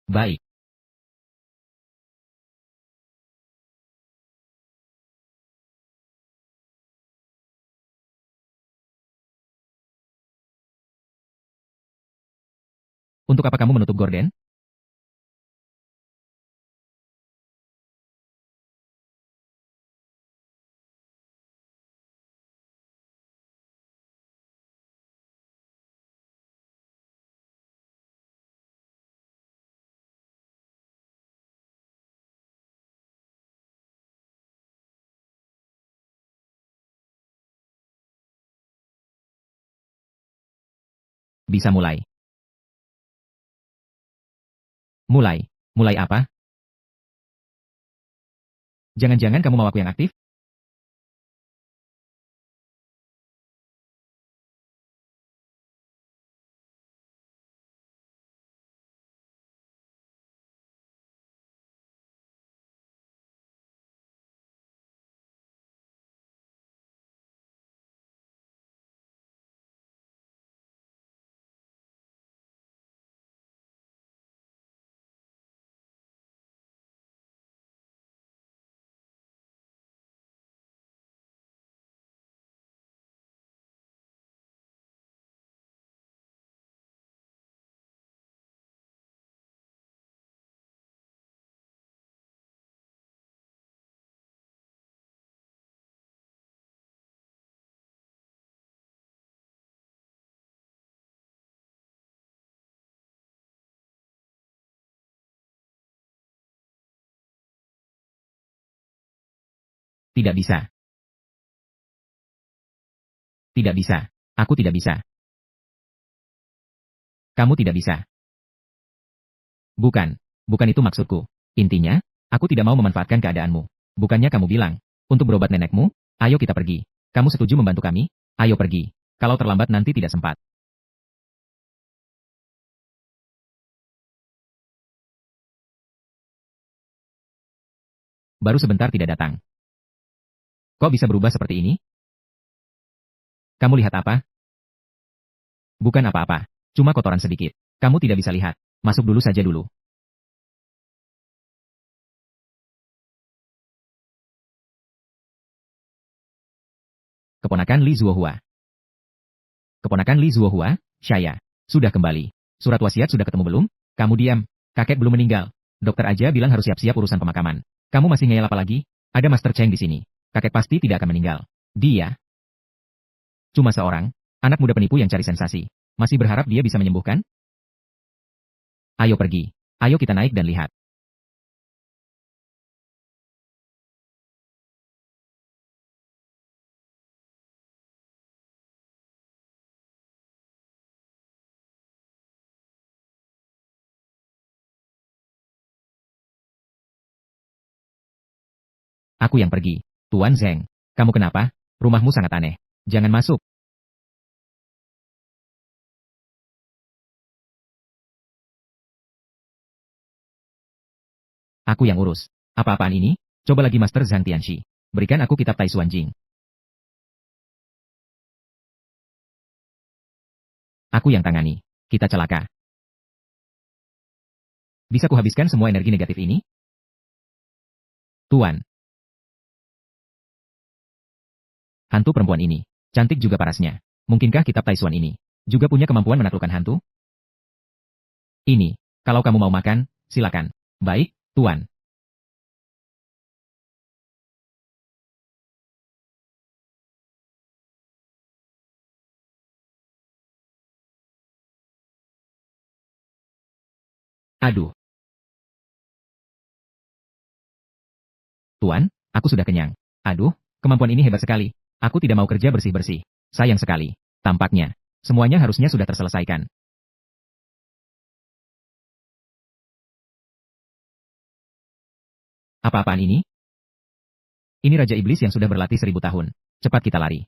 Baik. Untuk apa kamu menutup gorden? Bisa mulai. Mulai. Mulai apa? Jangan-jangan kamu mau aku yang aktif? Tidak bisa. Tidak bisa. Aku tidak bisa. Kamu tidak bisa. Bukan. Bukan itu maksudku. Intinya, aku tidak mau memanfaatkan keadaanmu. Bukannya kamu bilang, untuk berobat nenekmu, ayo kita pergi. Kamu setuju membantu kami? Ayo pergi. Kalau terlambat nanti tidak sempat. Baru sebentar tidak datang. Kok bisa berubah seperti ini? Kamu lihat apa? Bukan apa-apa. Cuma kotoran sedikit. Kamu tidak bisa lihat. Masuk dulu saja dulu. Keponakan Li Zuohua. Keponakan Li Zuohua, Shaya. Sudah kembali. Surat wasiat sudah ketemu belum? Kamu diam. Kakek belum meninggal. Dokter aja bilang harus siap-siap urusan pemakaman. Kamu masih ngeyel apa lagi? Ada Master Cheng di sini. Kakek pasti tidak akan meninggal. Dia cuma seorang anak muda penipu yang cari sensasi. Masih berharap dia bisa menyembuhkan? Ayo pergi. Ayo kita naik dan lihat. Aku yang pergi. Tuan Zeng, kamu kenapa? Rumahmu sangat aneh. Jangan masuk. Aku yang urus. Apa-apaan ini? Coba lagi Master Zhang Tianxi. Berikan aku kitab Tai Xuan Jing. Aku yang tangani. Kita celaka. Bisa kuhabiskan semua energi negatif ini? Tuan, hantu perempuan ini. Cantik juga parasnya. Mungkinkah kitab Tai Xuan ini juga punya kemampuan menaklukkan hantu? Ini, kalau kamu mau makan, silakan. Baik, Tuan. Aduh, Tuan, aku sudah kenyang. Aduh, kemampuan ini hebat sekali. Aku tidak mau kerja bersih-bersih. Sayang sekali. Tampaknya, semuanya harusnya sudah terselesaikan. Apa-apaan ini? Ini Raja Iblis yang sudah berlatih 1000 tahun. Cepat kita lari.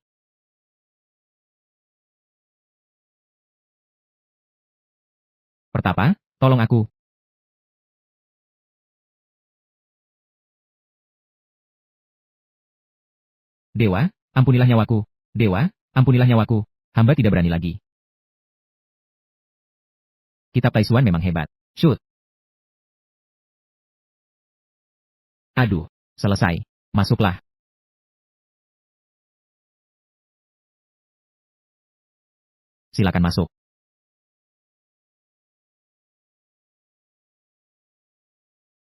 Pertapa, tolong aku. Dewa, ampunilah nyawaku. Dewa, ampunilah nyawaku. Hamba tidak berani lagi. Kitab Taisuan memang hebat. Shoot. Aduh, selesai. Masuklah. Silakan masuk.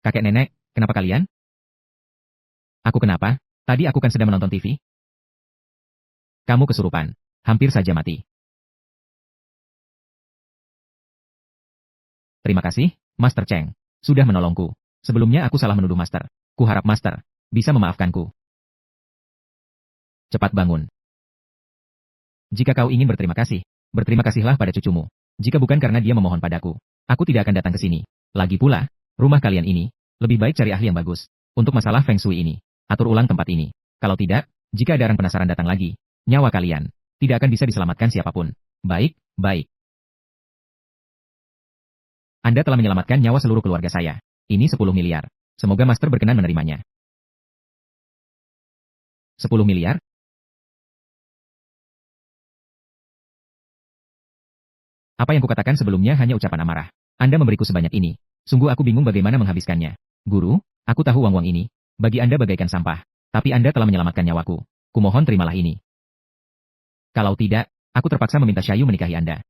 Kakek nenek, kenapa kalian? Aku kenapa? Tadi aku kan sedang menonton TV. Kamu kesurupan. Hampir saja mati. Terima kasih, Master Cheng. Sudah menolongku. Sebelumnya aku salah menuduh Master. Kuharap Master bisa memaafkanku. Cepat bangun. Jika kau ingin berterima kasih, berterima kasihlah pada cucumu. Jika bukan karena dia memohon padaku, aku tidak akan datang ke sini. Lagi pula, rumah kalian ini, lebih baik cari ahli yang bagus. Untuk masalah Feng Shui ini, atur ulang tempat ini. Kalau tidak, jika ada orang penasaran datang lagi, nyawa kalian tidak akan bisa diselamatkan siapapun. Baik, baik. Anda telah menyelamatkan nyawa seluruh keluarga saya. Ini 10 miliar. Semoga Master berkenan menerimanya. 10 miliar? Apa yang kukatakan sebelumnya hanya ucapan amarah. Anda memberiku sebanyak ini. Sungguh aku bingung bagaimana menghabiskannya. Guru, aku tahu uang-uang ini bagi Anda bagaikan sampah. Tapi Anda telah menyelamatkan nyawaku. Kumohon terimalah ini. Kalau tidak, aku terpaksa meminta Shayu menikahi Anda.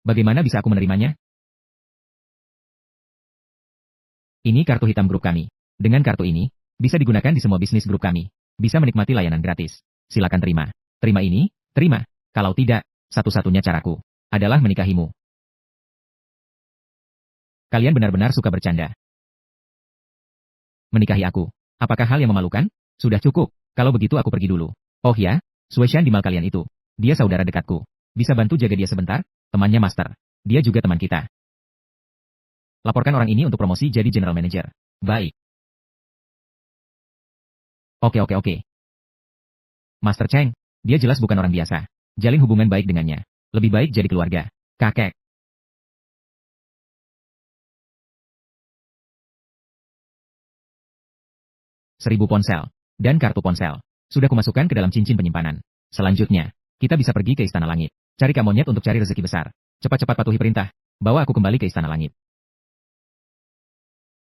Bagaimana bisa aku menerimanya? Ini kartu hitam grup kami. Dengan kartu ini, bisa digunakan di semua bisnis grup kami. Bisa menikmati layanan gratis. Silakan terima. Terima ini, terima. Kalau tidak, satu-satunya caraku adalah menikahimu. Kalian benar-benar suka bercanda. Menikahi aku. Apakah hal yang memalukan? Sudah cukup. Kalau begitu aku pergi dulu. Oh ya, Sueshan di mal kalian itu. Dia saudara dekatku. Bisa bantu jaga dia sebentar? Temannya Master. Dia juga teman kita. Laporkan orang ini untuk promosi jadi General Manager. Baik. Oke. Master Cheng, dia jelas bukan orang biasa. Jalin hubungan baik dengannya. Lebih baik jadi keluarga. Kakek. Seribu ponsel. Dan kartu ponsel. Sudah kumasukkan ke dalam cincin penyimpanan. Selanjutnya, kita bisa pergi ke Istana Langit. Cari monyet untuk cari rezeki besar. Cepat-cepat patuhi perintah. Bawa aku kembali ke Istana Langit.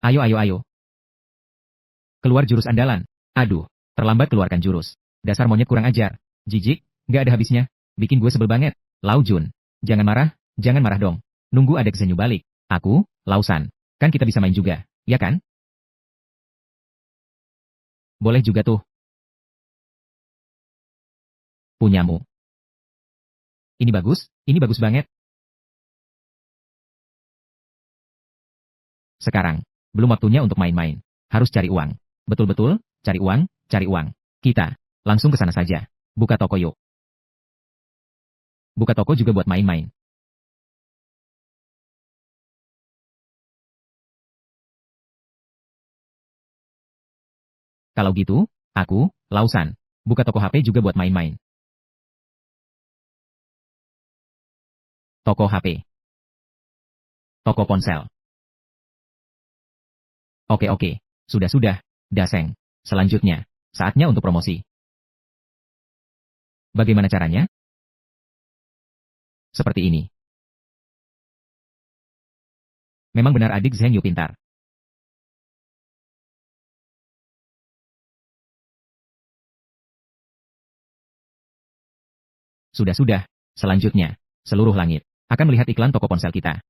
Ayo. Keluar jurus andalan. Aduh, terlambat keluarkan jurus. Dasar monyet kurang ajar. Jijik, gak ada habisnya. Bikin gue sebel banget. Lau Jun, jangan marah dong. Nunggu ada Xenyu balik. Aku, Lau San. Kan kita bisa main juga, ya kan? Boleh juga tuh. Punyamu. Ini bagus banget. Sekarang, belum waktunya untuk main-main. Harus cari uang. Betul-betul, cari uang. Kita, langsung ke sana saja. Buka toko yuk. Buka toko juga buat main-main. Kalau gitu, aku, Lau San, buka toko HP juga buat main-main. Toko HP. Toko ponsel. Oke. Sudah. Daseng. Selanjutnya, saatnya untuk promosi. Bagaimana caranya? Seperti ini. Memang benar adik Zheng Yu pintar. Sudah. Selanjutnya, seluruh langit akan melihat iklan toko ponsel kita.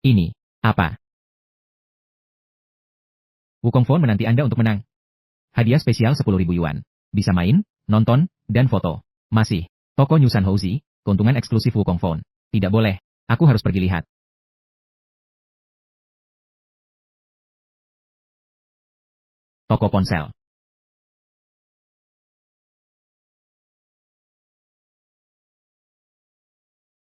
Ini, apa? Wukong Phone menanti Anda untuk menang. Hadiah spesial 10.000 yuan. Bisa main, nonton, dan foto. Masih, toko New Sun Houzi, keuntungan eksklusif Wukong Phone. Tidak boleh, aku harus pergi lihat. Toko ponsel.